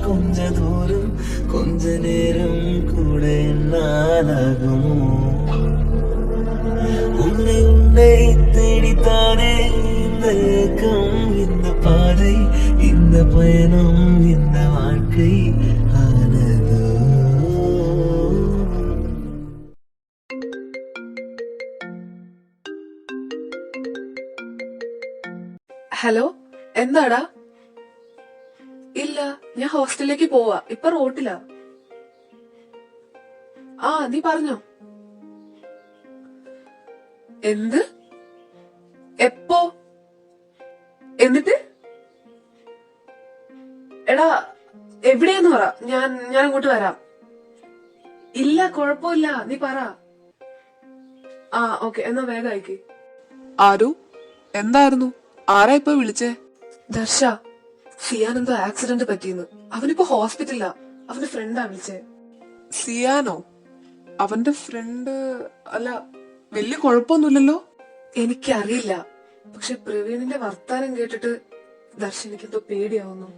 கொஞ்ச தூரம் கொஞ்ச நேரம் கூட என்னாலாகுமோ உன்னை உன்னை தேடித்தானே இந்த ஏக்கம் இந்த பாதை இந்த பயணம் இந்த வாழ்க்கை ஆனதோ. ഹലോ, എന്താടാ? ഇല്ല, ഞാൻ ഹോസ്റ്റലിലേക്ക് പോവാ. ഇപ്പൊ റോട്ടിലാ. ആ, നീ പറഞ്ഞോ. എന്ത്? എപ്പോ? എന്നിട്ട്? എടാ, എവിടെയെന്ന് പറ. ഞാൻ അങ്ങോട്ട് വരാം. ഇല്ല, കുഴപ്പമില്ല, നീ പറ. ആ, ഓക്കെ, എന്നാ വേഗം അയക്ക്. ആരു, എന്തായിരുന്നു? ആരാ ഇപ്പൊ വിളിച്ചേ? ദർശ, സിയാനെന്തോ ആക്സിഡന്റ് പറ്റിയെന്ന്. അവനിപ്പോ ഹോസ്പിറ്റലിലാ. അവന്റെ ഫ്രണ്ടാ വിളിച്ചേ. സിയാനോ? അവന്റെ ഫ്രണ്ട്? അല്ല, വലിയ കുഴപ്പമൊന്നുമില്ലല്ലോ. എനിക്കറിയില്ല, പക്ഷെ പ്രവീണിന്റെ വർത്താനം കേട്ടിട്ട് ദർശനിക്കെന്തോ പേടിയാവുന്നു.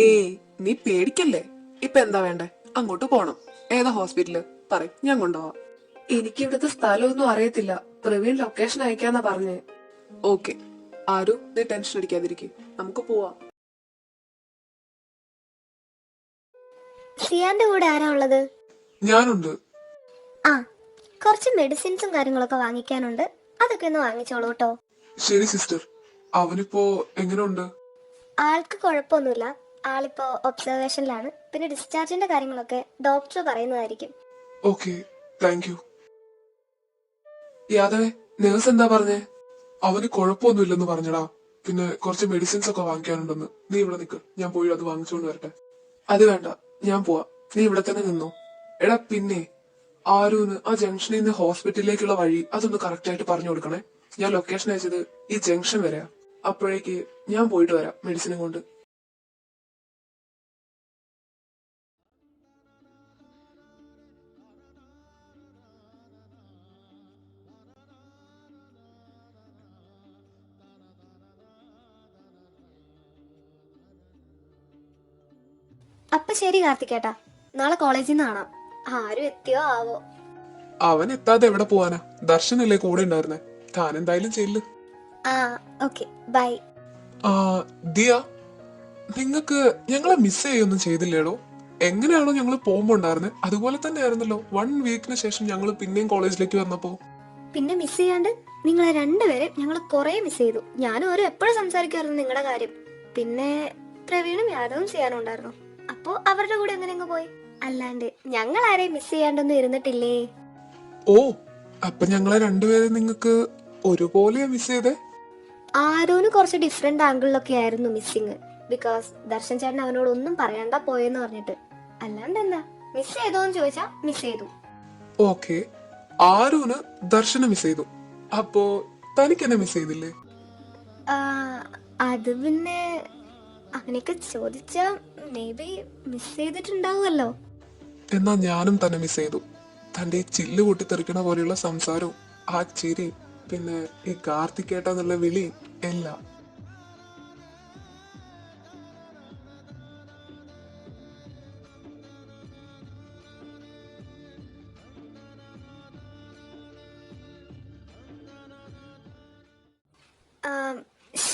ഏയ്, നീ പേടിക്കല്ലേ. ഇപ്പൊ എന്താ വേണ്ടേ? അങ്ങോട്ട് പോണം. ഏതാ ഹോസ്പിറ്റല്? പറയും, ഞാൻ കൊണ്ടുപോവാം. എനിക്ക് ഇവിടുത്തെ സ്ഥലമൊന്നും അറിയത്തില്ല. പ്രവീൺ ലൊക്കേഷൻ അയക്കാന്നാ പറഞ്ഞേ. ഓക്കെ ആരു, നീ ടെൻഷൻ അടിക്കാതിരിക്കും, നമുക്ക് പോവാം. സിയാന്റെ കൂടെ ആരാ ഉള്ളത്? ഞാനുണ്ട്. ആ, കുറച്ച് മെഡിസിൻസും കാര്യങ്ങളൊക്കെ വാങ്ങിക്കാനുണ്ട്. അതൊക്കെ ഒന്ന് വാങ്ങിച്ചോളൂ കേട്ടോ. ശരി സിസ്റ്റർ. അവനിപ്പോ എങ്ങനെയുണ്ട്? ആൾക്ക് കുഴപ്പമൊന്നുമില്ല. ആളിപ്പോ ഒബ്സർവേഷനിലാണ്. പിന്നെ ഡിസ്ചാർജിന്റെ കാര്യങ്ങളൊക്കെ ഡോക്ടർ പറയുന്നതായിരിക്കും. Okay, thank you. യാദവേ, നേഴ്സ് എന്താ പറഞ്ഞേ? അവന് കുഴപ്പമൊന്നുമില്ലെന്ന് പറഞ്ഞടാ. പിന്നെ കുറച്ച് മെഡിസിൻസ് ഒക്കെ വാങ്ങിക്കാനുണ്ടെന്ന്. നീ ഇവിടെ നിൽക്ക്, ഞാൻ പോയി അത് വാങ്ങിച്ചുകൊണ്ട് വരട്ടെ. അത് വേണ്ട, ഞാൻ പോവാ. നീ ഇവിടെ തന്നെ നിന്നോ. എടാ, പിന്നെ ആരൂന്ന് ആ ജംഗ്ഷനിൽ നിന്ന് ഹോസ്പിറ്റലിലേക്കുള്ള വഴി അതൊന്ന് കറക്റ്റ് ആയിട്ട് പറഞ്ഞു കൊടുക്കണേ. ഞാൻ ലൊക്കേഷൻ അയച്ചത് ഈ ജംഗ്ഷൻ വരെയാ. അപ്പോഴേക്ക് ഞാൻ പോയിട്ട് വരാം മെഡിസിനും കൊണ്ട്. അപ്പൊ ശരി കാർത്തിക്കേട്ടാ, നാളെ കോളേജിൽ നിന്ന് കാണാം. ആരും എത്തിയോ ആവോ? അവൻ എത്താതെ എവിടെ പോവാനാ? ദർശനല്ലേ കൂടെ ഉണ്ടായിരുന്നേ. താൻ എന്തായാലും ചെല്ല്. ആ, ഓക്കെ, ബൈ. ദിയ, നിങ്ങക്ക് ഞങ്ങളെ മിസ് ചെയ്യൊന്നും ചെയ്തില്ലേടോ? എങ്ങനെയാണോ ഞങ്ങൾ പോകുമ്പോ ഉണ്ടായിരുന്നെ അതുപോലെ തന്നെ ആയിരുന്നല്ലോ 1 വീക്കിന് ശേഷം ഞങ്ങൾ പിന്നെയും കോളേജിലേക്ക് വന്നപ്പോ. പിന്നെ മിസ് ചെയ്യാണ്ട് നിങ്ങളെ രണ്ടുപേരെ ഞങ്ങൾ കുറെ മിസ് ചെയ്തു. ഞാനും ഓരോ എപ്പോഴും സംസാരിക്കുമായിരുന്നു നിങ്ങളുടെ കാര്യം. പിന്നെ പ്രവീണും യാദവും ചെയ്യാനും ഉണ്ടായിരുന്നു. അപ്പോ അവരുടെ കൂടെ എങ്ങനെയെങ്കിലും പോയി. അല്ലാണ്ട് ഞങ്ങൾ ആരെയും മിസ് ചെയ്യാണ്ടൊന്നും ഇരുന്നിട്ടില്ലേ. ഓ, അപ്പൊ ഞങ്ങളെ രണ്ടുപേരെ നിങ്ങക്ക് ഒരുപോലെയാ മിസ് ചെയ്തേ? ആരോന് കുറച്ച് ഡിഫറെന്റ് ആംഗിളിലൊക്കെ ആയിരുന്നു മിസ്സിങ്. ബിക്കോസ് ദർശൻ ചേട്ടൻ അവനോട് ഒന്നും പറയണ്ട പോയെന്ന് പറഞ്ഞിട്ട്. അല്ലാണ്ട് എന്താ, മിസ് ചെയ്തോന്ന് ചോദിച്ചാ മിസ് ചെയ്തു. ഓക്കെ, ആരൂന് ദർശനം മിസ് ചെയ്തു. അപ്പോ തനിക്ക് എന്നെ മിസ് ചെയ്തില്ലേ? അത് പിന്നെ അങ്ങനെയൊക്കെ ചോദിച്ചാ മേ ബി മിസ് ചെയ്തിട്ടുണ്ടാവുമല്ലോ. എന്നാ ഞാനും തന്നെ മിസ് ചെയ്തു. തന്റെ ഈ ചില്ല് പൊട്ടിത്തെറിക്കണ പോലെയുള്ള സംസാരവും ആ ചിരി, പിന്നെ ഈ കാർത്തിക്കേട്ടെന്നുള്ള വിളി എല്ലാം.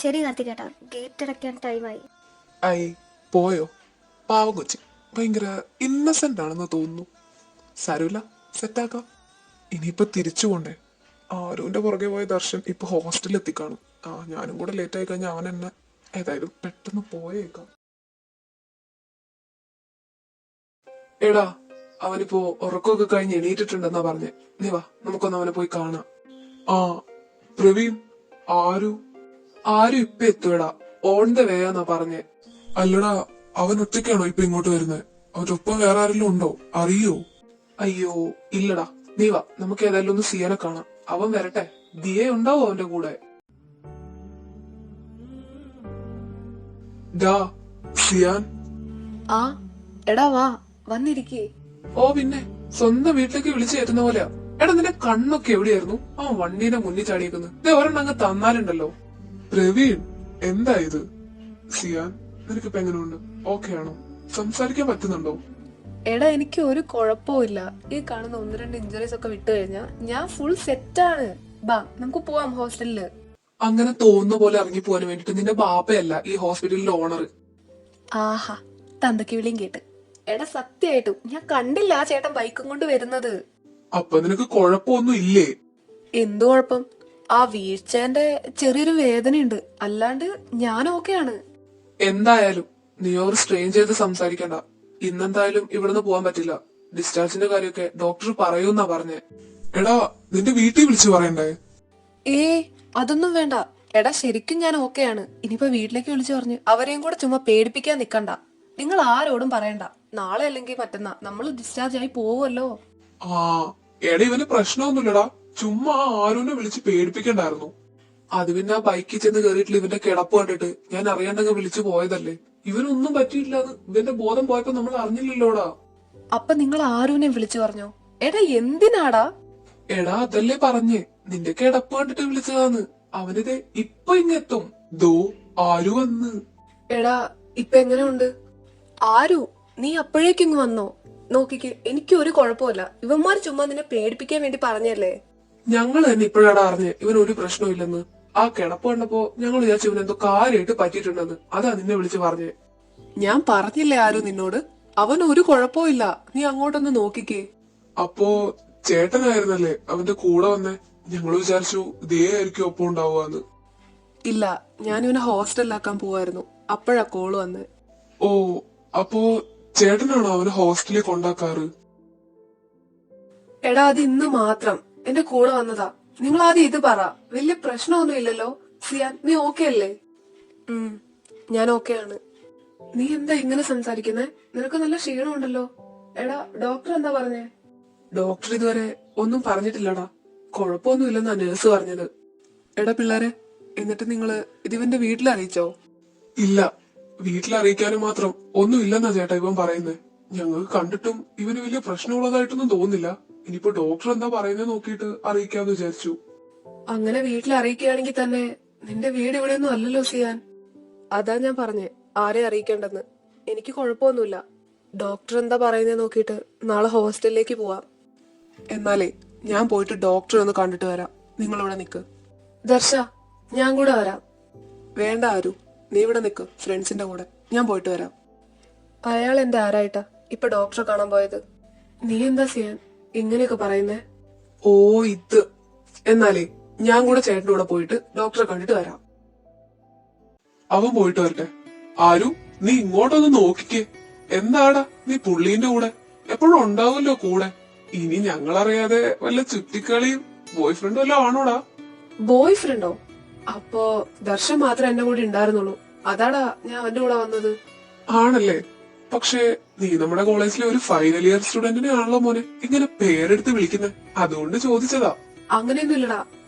ശരി കാർത്തികേട്ടാ, ഗേറ്റ് അടയ്ക്കാൻ ടൈമായി. ഐ, പോയോ? പാവം കൊച്ചി, ഭയങ്കര ഇന്നസെന്റ് ആണെന്ന് തോന്നുന്നു. സാരമില്ല, സെറ്റാക്കാം. ഇനിയിപ്പൊ തിരിച്ചു പോണ്ടേ? ആരുവിന്റെ പുറകെ പോയ ദർശൻ ഇപ്പൊ ഹോസ്റ്റലിൽ എത്തിക്കാണും. ഞാനും കൂടെ ലേറ്റ് ആയി കഴിഞ്ഞാൽ അവൻ എന്നെ ഏതായാലും പെട്ടെന്ന് പോയേക്കാം. എടാ, അവനിപ്പോ ഉറക്കമൊക്കെ കഴിഞ്ഞ് എണീറ്റിട്ടുണ്ടെന്നാ പറഞ്ഞേ. നീ വാ, നമുക്കൊന്ന് അവനെ പോയി കാണാം. പ്രവീൺ, ആരും ഇപ്പൊ എത്തുവടാ, ഓൺ ദ വേ എന്നാ പറഞ്ഞേ. അല്ലടാ, അവൻ ഒറ്റയ്ക്കാണോ ഇപ്പൊ ഇങ്ങോട്ട് വരുന്നത്? അവരൊപ്പം വേറെ ആരെങ്കിലും ഉണ്ടോ? അറിയോ? അയ്യോ ഇല്ലടാ, നീ വാ, നമുക്ക് ഏതായാലും ഒന്ന് സിയാനെ കാണാം. അവൻ വരട്ടെ. ദിയ ഉണ്ടാവോ അവന്റെ കൂടെ? സിയാൻ. എടാ വാ, വന്നിരിക്കേ. ഓ പിന്നെ, സ്വന്തം വീട്ടിലേക്ക് വിളിച്ചു കയറ്റുന്ന പോലെയാ. എടാ, നിന്റെ കണ്ണൊക്കെ എവിടെയായിരുന്നു? ആ വണ്ടീനെ മുന്നിൽ ചാടിയേക്കുന്നത്. ഇത് ഒരെണ്ണം അങ്ങ് തന്നാലുണ്ടല്ലോ. പ്രവീൺ, എന്താ ഇത്? സിയാൻ, നിനക്കിപ്പോ എങ്ങനെയുണ്ട്? ഓക്കെ ആണോ? സംസാരിക്കാൻ പറ്റുന്നുണ്ടോ? എടാ എനിക്ക് ഒരു കുഴപ്പമില്ല. ഈ കാണുന്ന 1-2 ഇഞ്ചറീസ് ഒക്കെ വിട്ടു കഴിഞ്ഞാ ഞാൻ ഫുൾ സെറ്റാണ്. ബാ നമുക്ക് പോവാം ഹോസ്റ്റലില്. അങ്ങനെ തോന്നുന്ന പോലെ ഇറങ്ങി പോകാൻ വേണ്ടിട്ട് നിന്റെ ബാപ്പയല്ല ഈ ഹോസ്പിറ്റലിന്റെ ഓണർ. ആഹാ തന്തയ്ക്ക് വിളിയും കേട്ട്. എടാ സത്യമായിട്ടും ഞാൻ കണ്ടില്ല ആ ചേട്ടൻ ബൈക്കും കൊണ്ട് വരുന്നത്. അപ്പൊ നിനക്ക് കുഴപ്പമൊന്നും ഇല്ലേ? എന്തു കുഴപ്പം? ആ വീഴ്ചേന്റെ ചെറിയൊരു വേദനയുണ്ട്, അല്ലാണ്ട് ഞാൻ ഓക്കെയാണ്. എന്തായാലും നീ ഓവർ സ്ട്രെയിൻ ചെയ്ത് സംസാരിക്കണ്ട. ഇന്നെന്തായാലും ഇവിടുന്ന് പോവാൻ പറ്റില്ല. ഡിസ്ചാർജിന്റെ കാര്യമൊക്കെ ഡോക്ടർ പറയൂന്നാ പറഞ്ഞേ. എടാ നിന്റെ വീട്ടിൽ വിളിച്ചു പറയണ്ടേ? അതൊന്നും വേണ്ട. എടാ ശരിക്കും ഞാൻ ഓക്കെയാണ്. ഇനിയിപ്പോ വീട്ടിലേക്ക് വിളിച്ചു പറഞ്ഞ് അവരെയും കൂടെ ചുമ്മാ പേടിപ്പിക്കാൻ നിക്കണ്ട. നിങ്ങൾ ആരോടും പറയണ്ട. നാളെ അല്ലെങ്കിൽ മറ്റന്നാ നമ്മൾ ഡിസ്ചാർജ് ആയി പോവല്ലോ. ആ എടാ ഇവന് പ്രശ്നമൊന്നുമില്ലടാ. ചുമ്മാ ആരുനെ വിളിച്ച് പേടിപ്പിക്കണ്ടായിരുന്നു. അത് പിന്നെ ആ ബൈക്കിൽ ചെന്ന് കയറിയിട്ടില്ല. ഇവന്റെ കിടപ്പ് കണ്ടിട്ട് ഞാൻ അറിയാണ്ടങ്ങ് വിളിച്ചു പോയതല്ലേ. ഇവനൊന്നും പറ്റിയില്ലാന്ന് ഇവന്റെ ബോധം പോയപ്പോ നമ്മൾ അറിഞ്ഞില്ലല്ലോടാ. അപ്പൊ നിങ്ങൾ ആരുനെ വിളിച്ചു പറഞ്ഞോ? എടാ എന്തിനാടാ? എടാ അതല്ലേ പറഞ്ഞേ, നിന്റെ കിടപ്പ് കണ്ടിട്ട് വിളിച്ചതാന്ന്. അവനിത് ഇപ്പൊ ഇങ്ങെത്തും. ദോ ആരു വന്ന്. എടാ ഇപ്പൊ എങ്ങനെയുണ്ട്? ആരു നീ അപ്പോഴേക്കിങ് വന്നോ? നോക്കിക്ക്, എനിക്ക് ഒരു കുഴപ്പമില്ല. ഇവന്മാർ ചുമ്മാ നിന്നെ പേടിപ്പിക്കാൻ വേണ്ടി പറഞ്ഞല്ലേ. ഞങ്ങൾ തന്നെ ഇപ്പോഴാണ് അറിഞ്ഞേ ഇവൻ ഒരു പ്രശ്നമില്ലെന്ന്. ആ കിടപ്പ് കണ്ടപ്പോ ഞങ്ങൾ വിചാരിച്ചു ഇവൻ എന്തോ കാര്യമായിട്ട് പറ്റിയിട്ടുണ്ടെന്ന്. അതാ നിന്നെ വിളിച്ച് പറഞ്ഞേ. ഞാൻ പറഞ്ഞില്ലേ ആരു നിന്നോട്, അവൻ ഒരു കുഴപ്പമില്ല. നീ അങ്ങോട്ടൊന്ന് നോക്കിക്കേ. അപ്പോ ചേട്ടനായിരുന്നല്ലേ അവന്റെ കൂടെ വന്നേ? ഞങ്ങൾ വിചാരിച്ചു ഇതേ ആയിരിക്കും ഒപ്പം ഉണ്ടാവുകയെന്ന്. ഇല്ല, ഞാൻ ഇവനെ ഹോസ്റ്റലിലാക്കാൻ പോവായിരുന്നു. അപ്പോഴാ കോള് വന്ന്. ഓ അപ്പോ ചേട്ടനാണോ അവന് ഹോസ്റ്റലിൽ കൊണ്ടാക്കാറ്? എടാ അത് ഇന്ന് മാത്രം എന്റെ കൂടെ വന്നതാ. നിങ്ങൾ ആദ്യം ഇത് പറ. വലിയ പ്രശ്നമൊന്നും ഇല്ലല്ലോ സിയാൻ? നീ ഓക്കെ അല്ലേ? ഞാൻ ഓക്കെയാണ്. നീ എന്താ ഇങ്ങനെ സംസാരിക്കുന്നേ? നിനക്ക് നല്ല ക്ഷീണമുണ്ടല്ലോ. എടാ ഡോക്ടർ എന്താ പറഞ്ഞേ? ഡോക്ടർ ഇതുവരെ ഒന്നും പറഞ്ഞിട്ടില്ലടാ. കുഴപ്പമൊന്നുമില്ലെന്നാ നേഴ്സ് പറഞ്ഞത്. എടാ പിള്ളേരെ, എന്നിട്ട് നിങ്ങള് ഇതിവന്റെ വീട്ടിൽ അറിയിച്ചോ? ഇല്ല, വീട്ടിലറിയിക്കാനും മാത്രം ഒന്നും ഇല്ലെന്നാ ചേട്ടാ ഇവൻ പറയുന്നേ. ഞങ്ങൾക്ക് കണ്ടിട്ടും ഇവന് വലിയ പ്രശ്നമുള്ളതായിട്ടൊന്നും തോന്നുന്നില്ല. ഇനിയിപ്പോ ഡോക്ടർ എന്താ പറയുന്നത് നോക്കിയിട്ട് അറിയിക്കാന്ന് വിചാരിച്ചു. അങ്ങനെ വീട്ടിൽ അറിയിക്കുകയാണെങ്കിൽ തന്നെ നിന്റെ വീട് ഇവിടെയൊന്നും അല്ലല്ലോ സിയാൻ. അതാ ഞാൻ പറഞ്ഞേ ആരെ അറിയിക്കേണ്ടെന്ന്. എനിക്ക് കുഴപ്പമൊന്നുമില്ല. ഡോക്ടർ എന്താ പറയുന്നത് നോക്കിയിട്ട് നാളെ ഹോസ്റ്റലിലേക്ക് പോവാം. എന്നാലേ ഞാൻ പോയിട്ട് ഡോക്ടറെ ഒന്ന് കണ്ടിട്ട് വരാം. നിങ്ങളിവിടെ നിക്ക്. ദർശ ഞാൻ കൂടെ വരാം. വേണ്ട ആരു, നീ ഇവിടെ നിക്ക് ഫ്രണ്ട്സിന്റെ കൂടെ. ഞാൻ പോയിട്ട് വരാം. അയാൾ എന്റെ ആരായിട്ടാ ഇപ്പൊ ഡോക്ടറെ കാണാൻ പോയത്? നീ എന്താ സിയാൻ ഇങ്ങനെയൊക്കെ പറയുന്നേ? ഓ ഇത്, എന്നാലേ ഞാൻ കൂടെ ചേട്ടൻ്റെ കൂടെ പോയിട്ട് ഡോക്ടറെ കണ്ടിട്ട് വരാം. അവൻ പോയിട്ട് വരട്ടെ. ആരു നീ ഇങ്ങോട്ടൊന്ന് നോക്കിക്കേ. എന്താടാ നീ പുള്ളീന്റെ കൂടെ എപ്പോഴും ഉണ്ടാവുമല്ലോ കൂടെ. ഇനി ഞങ്ങളറിയാതെ വല്ല ചുറ്റിക്കളിയും ബോയ് ഫ്രണ്ടും വല്ല ആണോടാ? ബോയ് ഫ്രണ്ടോ? അപ്പോ ദർശൻ മാത്രം എന്റെ കൂടെ ഉണ്ടായിരുന്നുള്ളൂ. അതാടാ ഞാൻ അവന്റെ കൂടെ വന്നത്. ആണല്ലേ? പക്ഷേ നീ നമ്മുടെ കോളേജിലെ ഒരു ഫൈനൽ ഇയർ സ്റ്റുഡന്റിനെ ആണല്ലോ മോനെ ഇങ്ങനെ പേരെടുത്ത് വിളിക്കുന്നത്. അതുകൊണ്ട് ചോദിച്ചതാ. അങ്ങനെയൊന്നും ഇല്ലടാ.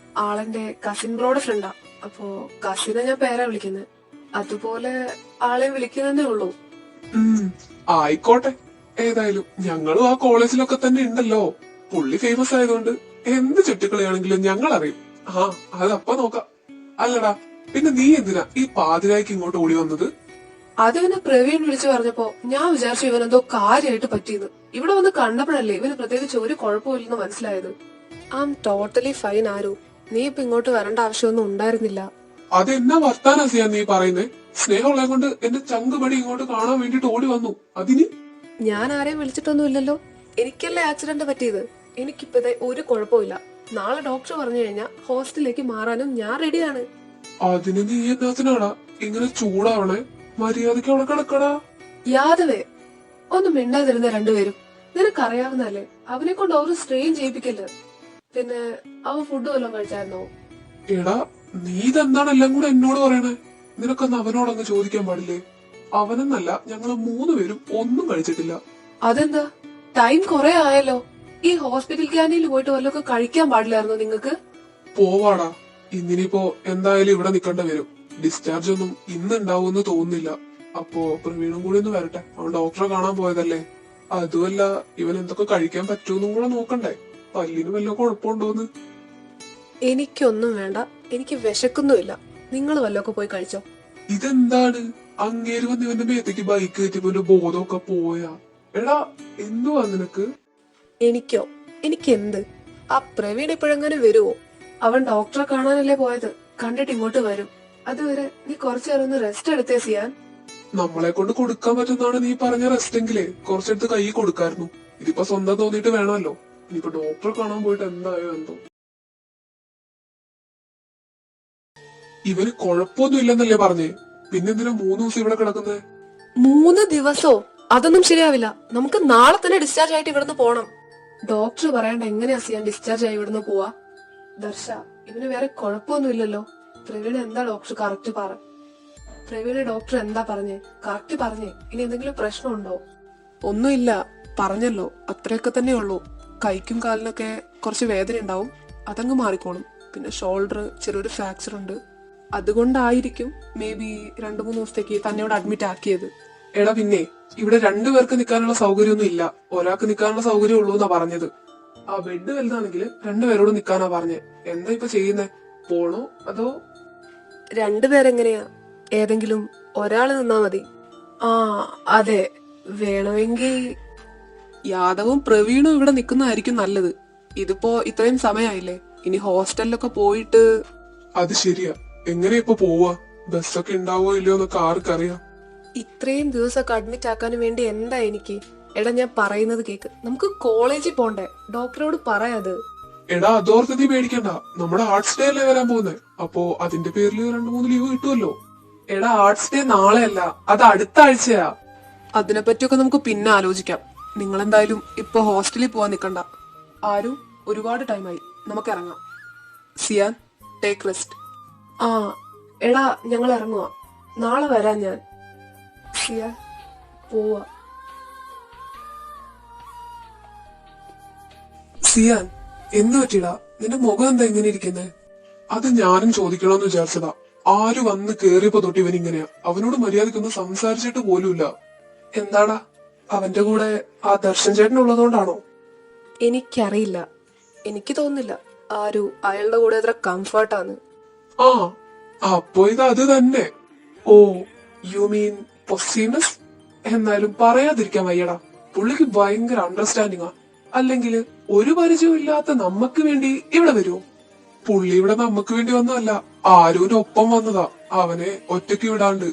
ആളെന്റെ കസിൻ ബ്രോയുടെ ഫ്രണ്ടാ. അപ്പോ കസിനെ ഞാൻ പേരാ വിളിക്കുന്നത്. അതുപോലെ ആളെ വിളിക്കുന്നതേ ഉള്ളൂ. ആയിക്കോട്ടെ. ഏതായാലും ഞങ്ങളും ആ കോളേജിലൊക്കെ തന്നെ ഉണ്ടല്ലോ. പുള്ളി ഫേമസ് ആയതുകൊണ്ട് എന്ത് ചുറ്റിക്കളിയാണെങ്കിലും ഞങ്ങൾ അറിയും. ആ അതപ്പ നോക്കാം. അല്ലടാ പിന്നെ നീ എന്തിനാ ഈ പാതിരായ്ക്ക് ഇങ്ങോട്ട് ഓടി വന്നത്? അത് ഇവനെ പ്രവീൺ വിളിച്ചു പറഞ്ഞപ്പോ ഞാൻ വിചാരിച്ചു ഇവനെന്തോ കാര്യമായിട്ട് പറ്റിയെന്ന്. ഇവിടെ വന്ന് കണ്ടപ്പോഴല്ലേ ഇവന് പ്രത്യേകിച്ച് ഒരു കുഴപ്പമില്ലെന്ന് മനസ്സിലായത്. ഐ ആം ടോട്ടലി ഫൈൻ ആരു. നീ ഇപ്പൊ ഇങ്ങോട്ട് വരേണ്ട ആവശ്യമൊന്നും ഉണ്ടായിരുന്നില്ല. അതെന്നാ വർത്താനാ ചെയ്യാൻ നീ പറയുന്നേ? സ്നേഹമുള്ള കൊണ്ട് എന്റെ ചങ്കുപടി ഇങ്ങോട്ട് കാണാൻ വേണ്ടിട്ട് ഓടി വന്നു. അതിന് ഞാൻ ആരെയും വിളിച്ചിട്ടൊന്നും ഇല്ലല്ലോ. എനിക്കല്ലേ ആക്സിഡന്റ് പറ്റിയത്. എനിക്കിപ്പോ ഒരു കുഴപ്പമില്ല. നാളെ ഡോക്ടർ പറഞ്ഞു കഴിഞ്ഞാൽ ഹോസ്റ്റലിലേക്ക് മാറാനും ഞാൻ റെഡിയാണ്. അതിന് നീ എന്നാത്തിനാടാ ഇങ്ങനെ ചൂടാവണേ? മര്യാദക്ക് അവിടെ കിടക്കടാ. യാദവേ ഒന്നും മിണ്ടാതിരുന്ന രണ്ടുപേരും. നിനക്കറിയാവുന്നല്ലേ അവനെ കൊണ്ട് ഓരോ സ്ട്രെയിൻ ചെയ്യിപ്പിക്കല്. പിന്നെ അവൻ ഫുഡ് വല്ലതും കഴിച്ചായിരുന്നോ? എടാ നീ ഇതെന്താണ് എല്ലാം കൂടെ എന്നോട് പറയണേ? നിനക്കൊന്ന് അവനോടങ്ങ് ചോദിക്കാൻ പാടില്ലേ? അവനെന്നല്ല ഞങ്ങള് 3 പേരും ഒന്നും കഴിച്ചിട്ടില്ല. അതെന്താ? ടൈം കുറെ ആയല്ലോ. ഈ ഹോസ്പിറ്റൽ ക്യാൻറ്റീനിൽ പോയിട്ട് വല്ലതൊക്കെ കഴിക്കാൻ പാടില്ലായിരുന്നോ നിങ്ങക്ക്? പോവാടാ. ഇന്നിനിപ്പോ എന്തായാലും ഇവിടെ നിക്കണ്ട വരും. ഡിസ്ചാർജ് ഒന്നും ഇന്ന് ഉണ്ടാവുമെന്ന് തോന്നുന്നില്ല. അപ്പോ പ്രവീണും കൂടി ഒന്ന് വരട്ടെ. അവൻ ഡോക്ടറെ കാണാൻ പോയതല്ലേ. അതുമല്ല ഇവൻ എന്തൊക്കെ കഴിക്കാൻ പറ്റുമെന്നും കൂടെ നോക്കണ്ടേ. പല്ലിന് വല്ല കുഴപ്പമുണ്ടോന്ന്. എനിക്കൊന്നും വേണ്ട. എനിക്ക് വിശക്കുന്നുമില്ല. നിങ്ങൾ വല്ലതൊക്കെ പോയി കഴിച്ചോ. ഇതെന്താണ് അങ്ങേര് വന്ന് ഇവന്റെ മേത്തേക്ക് ബൈക്ക് കയറ്റിയപ്പോ ഇവന്റെ ബോധമൊക്കെ പോയാ. എടാ എന്തുവാ നിനക്ക്? എനിക്കോ? എനിക്കെന്ത്? ആ പ്രവീൺ ഇപ്പോഴെങ്ങനെ വരുവോ? അവൻ ഡോക്ടറെ കാണാനല്ലേ പോയത്. കണ്ടിട്ട് ഇങ്ങോട്ട് വരും. അതുവരെ നീ കുറച്ചു നേരം ഒന്ന് റെസ്റ്റ് എടുത്തേ സിയാൻ. നമ്മളെ കൊണ്ട് കൊടുക്കാൻ പറ്റുന്നതാണ് നീ പറഞ്ഞ റെസ്റ്റ് എങ്കിലേ കുറച്ചെടുത്ത് കൈ കൊടുക്കായിരുന്നു. ഇതിപ്പോ സ്വന്തം തോന്നിയിട്ട് വേണമല്ലോ. ഇനിയിപ്പോ ഡോക്ടറെ കാണാൻ പോയിട്ട് എന്തായോ എന്തോ. ഇവന് കുഴപ്പമൊന്നും ഇല്ലെന്നല്ലേ പറഞ്ഞേ? പിന്നെന്തിനാ 3 ദിവസം ഇവിടെ കിടക്കുന്നത്? 3 ദിവസോ? അതൊന്നും ശരിയാവില്ല. നമുക്ക് നാളെ തന്നെ ഡിസ്ചാർജ് ആയിട്ട് ഇവിടുന്ന് പോണം. ഡോക്ടർ പറയണ്ട എങ്ങനെയാ സിയാൻ ഡിസ്ചാർജ് ആയി ഇവിടുന്ന് പോവാ? ദർശ, ഇവന് വേറെ കുഴപ്പമൊന്നും ഇല്ലല്ലോ. പ്രവീണ് എന്താ ഡോക്ടർ കറക്റ്റ് പറ. പ്രവീണ് ഡോക്ടർ എന്താ പറഞ്ഞേ? കറക്റ്റ് പറഞ്ഞേ. ഇനി എന്തെങ്കിലും പ്രശ്നമുണ്ടോ? ഒന്നുമില്ല, പറഞ്ഞല്ലോ, അത്രയൊക്കെ തന്നെ ഉള്ളൂ. കൈക്കും കാലിനൊക്കെ കുറച്ച് വേദന ഉണ്ടാവും, അതങ്ങ് മാറിക്കോളും. പിന്നെ ഷോൾഡർ ചെറിയൊരു ഫ്രാക്ചർ ഉണ്ട്. അതുകൊണ്ടായിരിക്കും മേ ബി 2-3 ദിവസത്തേക്ക് തന്നെ ഇവിടെ അഡ്മിറ്റ് ആക്കിയത്. എടാ പിന്നെ ഇവിടെ രണ്ടുപേർക്ക് നിൽക്കാനുള്ള സൗകര്യമൊന്നും ഇല്ല. ഒരാൾക്ക് നിൽക്കാനുള്ള സൗകര്യം ഉള്ളൂ എന്നാ പറഞ്ഞത്. ആ ബെഡ് വലുതാണെങ്കിൽ രണ്ടുപേരോട് നിൽക്കാനാ പറഞ്ഞേ. എന്താ ഇപ്പൊ ചെയ്യുന്നേ? പോണോ അതോ? രണ്ടുപേരെങ്ങനെയാ? ഏതെങ്കിലും ഒരാള് നിന്നാ മതി. ആ അതെ, വേണമെങ്കിൽ യാദവും പ്രവീണും ഇവിടെ നിൽക്കുന്നതായിരിക്കും നല്ലത്. ഇതിപ്പോ ഇത്രയും സമയമായില്ലേ, ഇനി ഹോസ്റ്റലിലൊക്കെ പോയിട്ട്. അത് ശരിയാ. എങ്ങനെ ഇപ്പൊ പോവാ? ബസ്സൊക്കെ ഉണ്ടാവോ ഇല്ലയോ എന്നൊക്കെ ആർക്കറിയാം. ഇത്രയും ദിവസമൊക്കെ അഡ്മിറ്റ് ആക്കാനും വേണ്ടി എന്താ എനിക്ക്? എടാ ഞാൻ പറയുന്നത് കേക്ക്, നമുക്ക് കോളേജിൽ പോണ്ടേ? ഡോക്ടറോട് പറയാത്. എടാ അതോർത്ത് നീ പേടിക്കണ്ട. നമ്മുടെ ആർട്സ് ഡേ അല്ലേ വരാൻ പോകുന്നത്. അപ്പോ അതിന്റെ പേരിൽ 2-3 ലീവ് കിട്ടുമല്ലോ. എടാ ആർട്സ് ഡേ നാളെയല്ല, അത് അടുത്ത ആഴ്ചയാ. അതിനെപ്പറ്റിയൊക്കെ നമുക്ക് പിന്നെ ആലോചിക്കാം. നിങ്ങൾ എന്തായാലും ഇപ്പൊ ഹോസ്റ്റലിൽ പോവാൻ നിൽക്കണ്ട. ആരും ഒരുപാട് ടൈമായി, നമുക്ക് ഇറങ്ങാം. സിയാൻ, ടേക്ക് റെസ്റ്റ്. ആ എടാ ഞങ്ങൾ ഇറങ്ങുക. നാളെ വരാം ഞാൻ. സിയാൻ പോവാ. സിയാൻ എന്തു പറ്റിടാ? നിന്റെ മുഖം എന്താ ഇങ്ങനെ ഇരിക്കുന്നേ? അത് ഞാനും ചോദിക്കണമെന്ന് വിചാരിച്ചതാ. ആര് വന്ന് കേറിയപ്പോ തൊട്ട് ഇവൻ ഇങ്ങനെയാ. അവനോട് മര്യാദക്കൊന്നും സംസാരിച്ചിട്ട് പോലുമില്ല. എന്താടാ, അവന്റെ കൂടെ ആ ദർശൻ ചേട്ടൻ ഉള്ളതുകൊണ്ടാണോ? എനിക്കറിയില്ല, എനിക്ക് തോന്നുന്നില്ല ആരു അയാളുടെ കൂടെ അത്ര കംഫർട്ടാണ്. ആ അപ്പൊ ഇത് അത് തന്നെ. ഓ യു മീൻ പൊസീവ്നെസ്? എന്നാലും പറയാതിരിക്കാൻ വയ്യടാ. പുള്ളിക്ക് ഭയങ്കര അണ്ടർസ്റ്റാൻഡിങ്ങാ. അല്ലെങ്കിൽ ഒരു പരിചയവും ഇല്ലാത്ത നമ്മക്ക് വേണ്ടി ഇവിടെ വരുമോ? പുള്ളി ഇവിടെ നമുക്ക് വേണ്ടി വന്നതല്ല, ആരൂന്റെ ഒപ്പം വന്നതാ. അവനെ ഒറ്റയ്ക്ക് വിടാണ്ട്.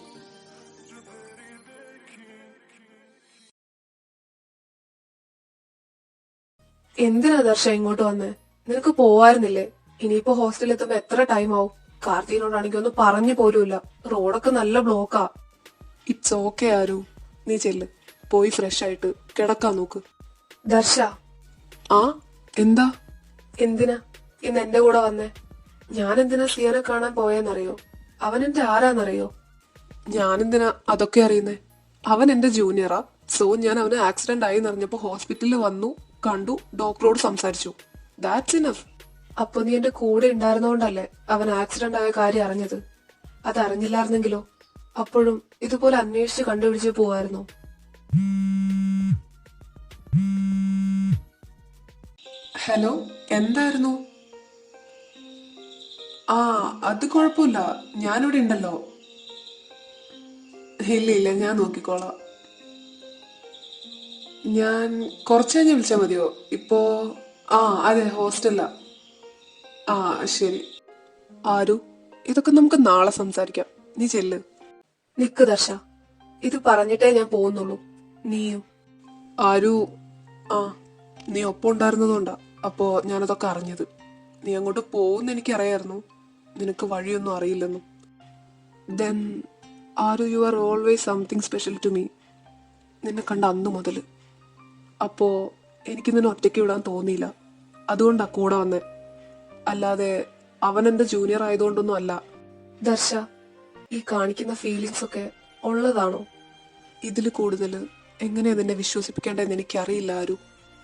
എന്തിനാ ദർശ ഇങ്ങോട്ട് വന്നേ? നിനക്ക് പോവായിരുന്നില്ലേ? ഇനിയിപ്പോ ഹോസ്റ്റലിൽ എത്തുമ്പോ എത്ര ടൈം ആവും? കാർത്തിനോടാണെങ്കിൽ ഒന്നും പറഞ്ഞു പോലുമില്ല. റോഡൊക്കെ നല്ല ബ്ലോക്കാ. ഇറ്റ്സ് ഓക്കെ ആരു, നീ ചെല്ല്, പോയി ഫ്രഷ് ആയിട്ട് കിടക്കാൻ നോക്ക്. ദർശ. ആ എന്താ? എന്തിനാ ഇന്ന് എന്റെ കൂടെ വന്നേ? ഞാൻ എന്തിനാ സിയാനെ കാണാൻ പോയെന്നറിയോ? അവൻ എന്റെ ആരാന്നറിയോ? ഞാനെന്തിനാ അതൊക്കെ അറിയുന്നേ? അവൻ എന്റെ ജൂനിയറാ. സോ ഞാൻ അവന് ആക്സിഡന്റ് ആയി എന്നറിഞ്ഞപ്പോ ഹോസ്പിറ്റലിൽ വന്നു, കണ്ടു, ഡോക്ടറോട് സംസാരിച്ചു. That's enough. അപ്പൊ നീ എന്റെ കൂടെ ഉണ്ടായിരുന്നോണ്ടല്ലേ അവൻ ആക്സിഡന്റ് ആയ കാര്യം അറിഞ്ഞത്? അതറിഞ്ഞില്ലായിരുന്നെങ്കിലോ? അപ്പോഴും ഇതുപോലെ അന്വേഷിച്ച് കണ്ടുപിടിച്ച് പോവായിരുന്നോ? ഹലോ, എന്തായിരുന്നു? ആ അത് കുഴപ്പമില്ല, ഞാനിവിടെ ഉണ്ടല്ലോ. ഇല്ല ഞാൻ നോക്കിക്കോളാം. ഞാൻ കുറച്ച് കഴിഞ്ഞ് വിളിച്ചാൽ മതിയോ? ഇപ്പോ അതെ ഹോസ്റ്റലിലാ. ആ ശരി. ആരു, ഇതൊക്കെ നമുക്ക് നാളെ സംസാരിക്കാം. നീ ചെല്ല്. നിക്ക് ദർശ, ഇത് പറഞ്ഞിട്ടേ ഞാൻ പോകുന്നുള്ളൂ. നീയും? ആരു, നീ ഒപ്പം ഉണ്ടായിരുന്നതുകൊണ്ടാ അപ്പോ ഞാനതൊക്കെ അറിഞ്ഞത്. നീ അങ്ങോട്ട് പോകുന്ന എനിക്കറിയായിരുന്നു, നിനക്ക് വഴിയൊന്നും അറിയില്ലെന്നും. ദെൻ ആരു, you are always something special to me. നിന്നെ കണ്ട അന്നു മുതൽ. അപ്പോ എനിക്ക് നിന്നെ ഒറ്റയ്ക്ക് വിടാൻ തോന്നിയില്ല, അതുകൊണ്ടാ കൂടെ വന്നേ. അല്ലാതെ അവൻ എന്റെ ജൂനിയർ ആയതുകൊണ്ടൊന്നും അല്ല. ദർശ, ഈ കാണിക്കുന്ന ഫീലിങ്സ് ഒക്കെ ഉള്ളതാണോ? ഇതിൽ കൂടുതൽ എങ്ങനെയാ നിന്നെ വിശ്വസിപ്പിക്കേണ്ടതെന്ന് എനിക്കറിയില്ല ആരു.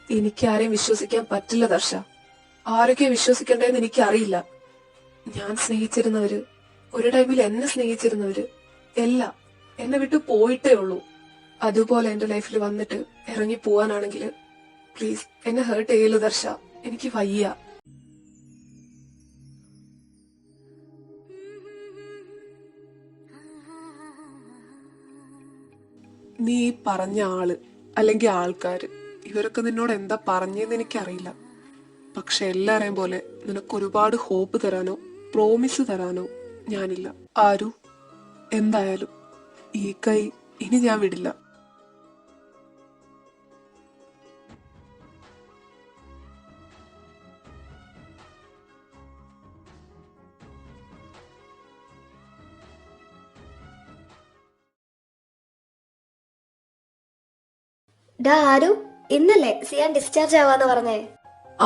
എനിക്കാരെയും വിശ്വസിക്കാൻ പറ്റില്ല ദർശ. ആരൊക്കെ വിശ്വസിക്കേണ്ടതെന്ന് എനിക്കറിയില്ല. ഞാൻ സ്നേഹിച്ചിരുന്നവര്, ഒരു ടൈമിൽ എന്നെ സ്നേഹിച്ചിരുന്നവര് എല്ലാം എന്നെ വിട്ടു പോയിട്ടേ ഉള്ളൂ. അതുപോലെ എന്റെ ലൈഫിൽ വന്നിട്ട് ഇറങ്ങി പോവാനാണെങ്കിൽ പ്ലീസ് എന്നെ ഹേർട്ട് ചെയ്യല് ദർശ. എനിക്ക് വയ്യ. നീ ഈ പറഞ്ഞ ആള് അല്ലെങ്കിൽ ആൾക്കാര് ഇവരൊക്കെ നിന്നോട് എന്താ പറഞ്ഞെന്ന് എനിക്കറിയില്ല. പക്ഷെ എല്ലാരെയും പോലെ നിനക്ക് ഒരുപാട് ഹോപ്പ് തരാനോ പ്രോമിസ് തരാനോ ഞാനില്ല. ആരു, എന്തായാലും ഈ കൈ ഇനി ഞാൻ വിടില്ല. ആരു, ഇന്നല്ലേ സിയാൻ ഡിസ്ചാർജ് ആവാന്ന് പറഞ്ഞേ?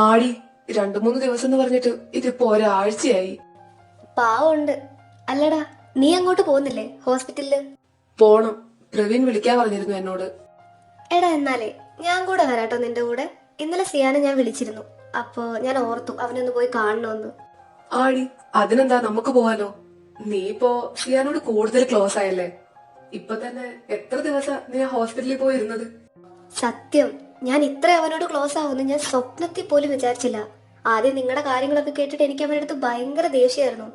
ആടി 2-3 ദിവസം എന്ന് പറഞ്ഞിട്ട് ഇതിപ്പോ ഒരാഴ്ചയായി. പാവുണ്ട്. അല്ലടാ, നീ അങ്ങോട്ട് പോകുന്നില്ലേ ഹോസ്പിറ്റലില്? പോണം, പ്രവീൺ വിളിക്കാൻ പറഞ്ഞിരുന്നു എന്നോട്. എടാ എന്നാലേ ഞാൻ കൂടെ വരാട്ടോ നിന്റെ കൂടെ. ഇന്നലെ സിയാനെ ഞാൻ വിളിച്ചിരുന്നു. അപ്പോ ഞാൻ ഓർത്തു അവനൊന്ന് പോയി കാണണമെന്ന്. ആടി, അതിനെന്താ, നമുക്ക് പോവാലോ. നീ ഇപ്പോ സിയാനോട് കൂടുതൽ ക്ലോസ് ആയല്ലേ. ഇപ്പൊ തന്നെ എത്ര ദിവസം നീ ആ ഹോസ്പിറ്റലിൽ പോയിരുന്നത്? സത്യം, ഞാൻ ഇത്ര അവനോട് ക്ലോസ് ആവുമെന്ന് ഞാൻ സ്വപ്നത്തിൽ പോലും വിചാരിച്ചില്ല. ആദ്യം നിങ്ങളുടെ കാര്യങ്ങളൊക്കെ കേട്ടിട്ട് എനിക്ക് അവൻ്റെ അടുത്ത് ഭയങ്കര ദേഷ്യമായിരുന്നു.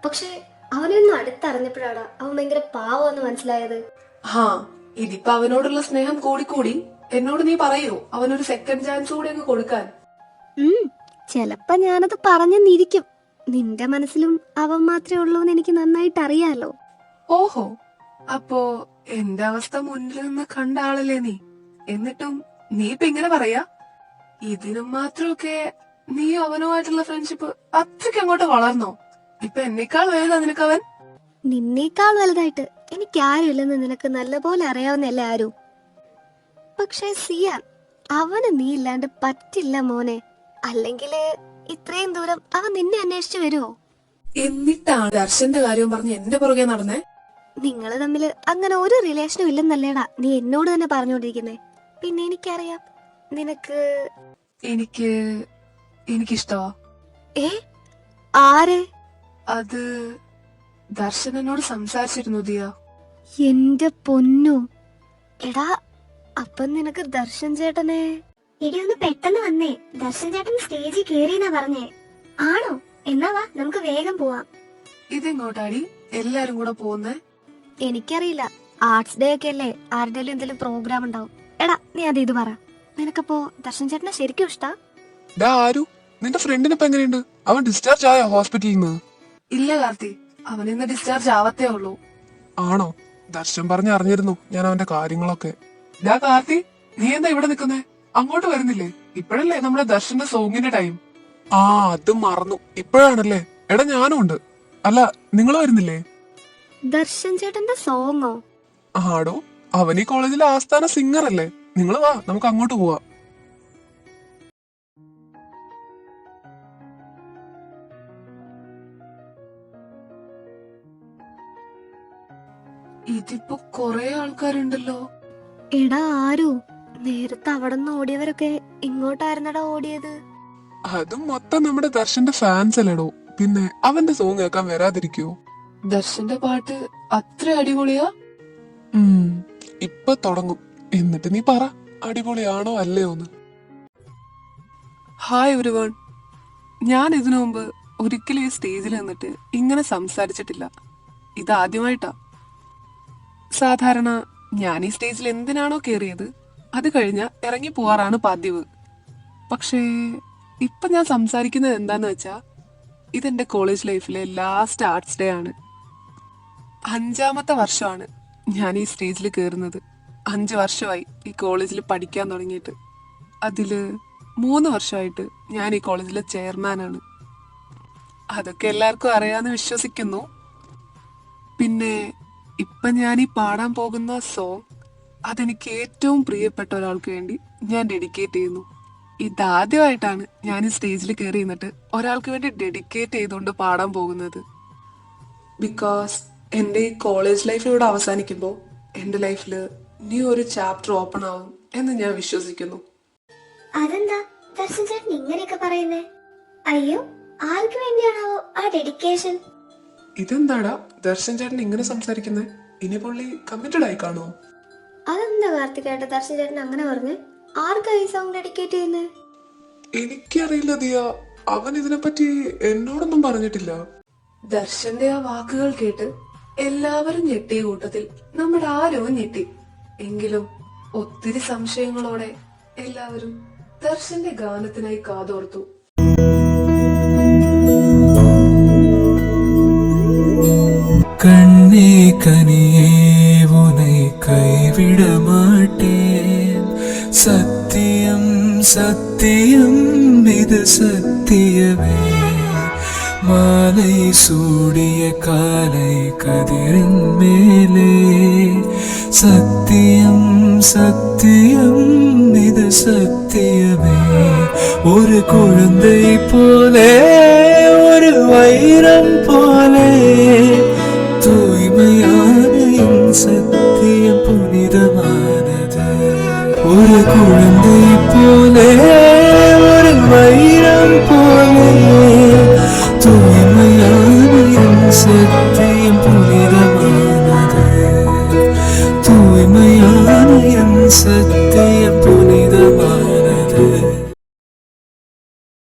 പക്ഷെ അവനൊന്ന് അടുത്തറിഞ്ഞപ്പോഴാണ് അവൻ ഭയങ്കര പാവമെന്ന് മനസ്സിലായത്. ഹാ, ഇതിപ്പോ അവനോടുള്ള സ്നേഹം കൂടിക്കൂടി എന്നോട് നീ പറയൂ അവനൊരു സെക്കൻഡ് ചാൻസ് കൂടി അങ്ങ് കൊടുക്കാൻ. ചെലപ്പോ ഞാനത് പറഞ്ഞെന്നിരിക്കും. നിന്റെ മനസ്സിലും അവൻ മാത്രമേ ഉള്ളൂ എന്ന് എനിക്ക് നന്നായിട്ട് അറിയാലോ. ഓഹോ, അപ്പോ എന്റെ അവസ്ഥ മുന്നിൽ നിന്ന് കണ്ട ആളല്ലേ നീ? എന്നിട്ടും നീ ഇപ്പൊ ഇങ്ങനെ പറയാ? ഇതിനും മാത്രമൊക്കെ നീ അവനുമായിട്ടുള്ള ഫ്രണ്ട്ഷിപ്പ് അത്രയ്ക്ക് അങ്ങോട്ട് വളർന്നോ? ഇപ്പൊ എന്നേക്കാൾ വലുതാ നിനക്കവൻ? നിന്നേക്കാൾ വലുതായിട്ട് എനിക്കാരുമില്ലെന്ന് നിനക്ക് നല്ലപോലെ അറിയാവുന്നല്ലേ ആരും. പക്ഷെ സിയാൻ, അവന് നീ ഇല്ലാണ്ട് പറ്റില്ല മോനെ. അല്ലെങ്കില് ഇത്രയും ദൂരം അവൻ നിന്നെ അന്വേഷിച്ചു വരുമോ? എന്നിട്ടാണ് ദർശന്റെ കാര്യം പറഞ്ഞ് എന്റെ പുറകെ നടന്നേ? നിങ്ങള് തമ്മില് അങ്ങനെ ഒരു റിലേഷനും ഇല്ലെന്നല്ലേടാ നീ എന്നോട് തന്നെ പറഞ്ഞോണ്ടിരിക്കുന്നേ. പിന്നെ എനിക്കറിയാം നിനക്ക്. എനിക്കിഷ്ടവാ. ഏ, ആരെ? അത് ദർശനോട് സംസാരിച്ചിരുന്നു ദിയ. എന്റെ പൊന്നു. എടാ, അപ്പം നിനക്ക് ദർശൻ ചേട്ടനെ? എടി ഒന്ന് പെട്ടെന്ന് വന്നേ. ദർശൻ ചേട്ടൻ സ്റ്റേജിൽ കേറിയെന്നാ പറഞ്ഞേ. ആണോ? എന്നാ വാ, നമുക്ക് വേഗം പോവാം. ഇതെങ്ങോട്ടാടി എല്ലാരും കൂടെ പോകുന്നേ? എനിക്കറിയില്ല, ആർട്സ് ഡേ ഒക്കെ അല്ലേ, ആരുടെയും എന്തെങ്കിലും പ്രോഗ്രാം ഉണ്ടാവും. എടാ നീ അത് ഇത് പറ, നിനക്കപ്പോ ദർശൻ ചേട്ടനെ ശരിക്കും ഇഷ്ടാ? ആരു, നിന്റെ ഫ്രണ്ടിനിപ്പോ എങ്ങനെയുണ്ട്? അവൻ ഡിസ്ചാർജ് ആയോ ഹോസ്പിറ്റലിൽ നിന്ന്? ഇല്ല കാർത്തി, അവനിന്ന് ഡിസ്ചാർജ് ആവത്തേ ഉള്ളൂ. ആണോ? ദർശൻ പറഞ്ഞറിഞ്ഞിരുന്നു ഞാൻ അവന്റെ കാര്യങ്ങളൊക്കെ. കാർത്തി, നീ എന്താ ഇവിടെ നിക്കുന്നേ? അങ്ങോട്ട് വരുന്നില്ലേ? ഇപ്പോഴല്ലേ നമ്മുടെ ദർശന്റെ സോങ്ങിന്റെ ടൈം. ആ, അത് മറന്നു. ഇപ്പോഴാണല്ലേ? എടാ ഞാനും ഉണ്ട്. അല്ല, നിങ്ങൾ വരുന്നില്ലേ? ദർശൻ ചേട്ടന്റെ സോങ്ങോ? ആടോ, അവൻ ഈ കോളേജിലെ ആസ്ഥാന സിംഗർ അല്ലേ. നിങ്ങൾ വാ, നമുക്ക് അങ്ങോട്ട് പോവാം. ഇതിപ്പോ കൊറേ ആൾക്കാരുണ്ടല്ലോ. എടാ ആരു, നേരത്തെ അവിടെ നിന്ന് ഓടിയവരൊക്കെ ഇങ്ങോട്ടായിരുന്നടാ ഓടിയത്. അതും മൊത്തം നമ്മുടെ ദർശന്റെ ഫാൻസ് അല്ലേടോ. പിന്നെ അവന്റെ സോങ് കേൾക്കാൻ വരാതിരിക്കോ? ദർശന്റെ പാട്ട് അത്ര അടിപൊളിയാ? ഇപ്പൊ തുടങ്ങും. എന്നിട്ട് നീ പറ, അടിപൊളിയാണോ അല്ലയോന്ന്. Hi everyone. ഞാൻ ഇതിനു മുമ്പ് ഒരിക്കലും ഈ സ്റ്റേജിൽ നിന്നിട്ട് ഇങ്ങനെ സംസാരിച്ചിട്ടില്ല. ഇതാദ്യമായിട്ടാ. സാധാരണ ഞാൻ ഈ സ്റ്റേജിൽ എന്തിനാണോ കേറിയത് അത് കഴിഞ്ഞ ഇറങ്ങി പോവാറാണ് പതിവ്. പക്ഷേ ഇപ്പൊ ഞാൻ സംസാരിക്കുന്നത് എന്താന്ന് വെച്ചാ, ഇതെന്റെ കോളേജ് ലൈഫിലെ ലാസ്റ്റ് ആർട്സ് ഡേ ആണ്. 5ാമത്തെ വർഷമാണ് ഞാൻ ഈ സ്റ്റേജിൽ കയറുന്നത്. 5 വർഷമായി ഈ കോളേജിൽ പഠിക്കാൻ തുടങ്ങിയിട്ട്. അതില് 3 വർഷമായിട്ട് ഞാൻ ഈ കോളേജിലെ ചെയർമാനാണ്. അതൊക്കെ എല്ലാവർക്കും അറിയാമെന്ന് വിശ്വസിക്കുന്നു. പിന്നെ ഇപ്പൊ ഞാൻ ഈ പാടാൻ പോകുന്ന സോങ് അതെനിക്ക് ഏറ്റവും പ്രിയപ്പെട്ട ഒരാൾക്ക് വേണ്ടി ഞാൻ ഡെഡിക്കേറ്റ് ചെയ്യുന്നു. ഇതാദ്യമായിട്ടാണ് ഞാൻ ഈ സ്റ്റേജിൽ കയറി നിന്നിട്ട് ഒരാൾക്ക് വേണ്ടി ഡെഡിക്കേറ്റ് ചെയ്തുകൊണ്ട് പാടാൻ പോകുന്നത്. ബിക്കോസ് എൻ്റെ ഈ കോളേജ് ലൈഫ് ഇവിടെ അവസാനിക്കുമ്പോൾ എൻ്റെ ലൈഫിൽ ന്യൂ ഒരു ചാപ്റ്റർ ഓപ്പൺ ആവും എന്ന് ഞാൻ വിശ്വസിക്കുന്നു. അതെന്താ ദർശൻ ചേട്ടൻ ഇങ്ങനെയൊക്കെ പറയുന്നേ? അയ്യോ, ആർക്ക് വേണ്ടിയാണാവോ ആ ഡെഡിക്കേഷൻ? ഇതെന്താടാ ദർശൻ ചേട്ടൻ ഇങ്ങനെ സംസാരിക്കുന്നേ? ഇനി പുള്ളി കമ്മിറ്റഡ് ആയി കാണുമോ? അതെന്താ കാർത്തികേട്ട ദർശൻ ചേട്ടൻ അങ്ങനെ പറഞ്ഞേ? ആർക്കാ ഈ സോങ് ഡെഡിക്കേറ്റ് ചെയ്യുന്നേ? എനിക്കറിയില്ല ദിയ, അവൻ ഇതിനെപ്പറ്റി എന്നോടൊന്നും പറഞ്ഞിട്ടില്ല. ദർശന്റെ ആ വാക്കുകൾ കേട്ട് എല്ലാവരും ഞെട്ടിയ കൂട്ടത്തിൽ നമ്മുടെ ആരവും ഞെട്ടി. എങ്കിലും ഒത്തിരി സംശയങ്ങളോടെ എല്ലാവരും ദർശന്റെ ഗാനത്തിനായി കാതോർത്തു. கண்ணே கனியே உனை கைவிட மாட்டேன் சத்தியம் சத்தியம் இது சத்தியமே மாலை சூடிய காலை கதிரின் மேலே சத்தியம் சத்தியம் இது சத்தியமே ஒரு குழந்தை போலே ஒரு வைரம் போலே தூய்மையான என் சத்தியம் புனிதமானது ஒரு குழந்தை போலே ஒரு வைரம் போலே தூய்மையான என் சத்தியம் புனிதமானது தூய்மையான என் சத்தியம் புனிதமானது.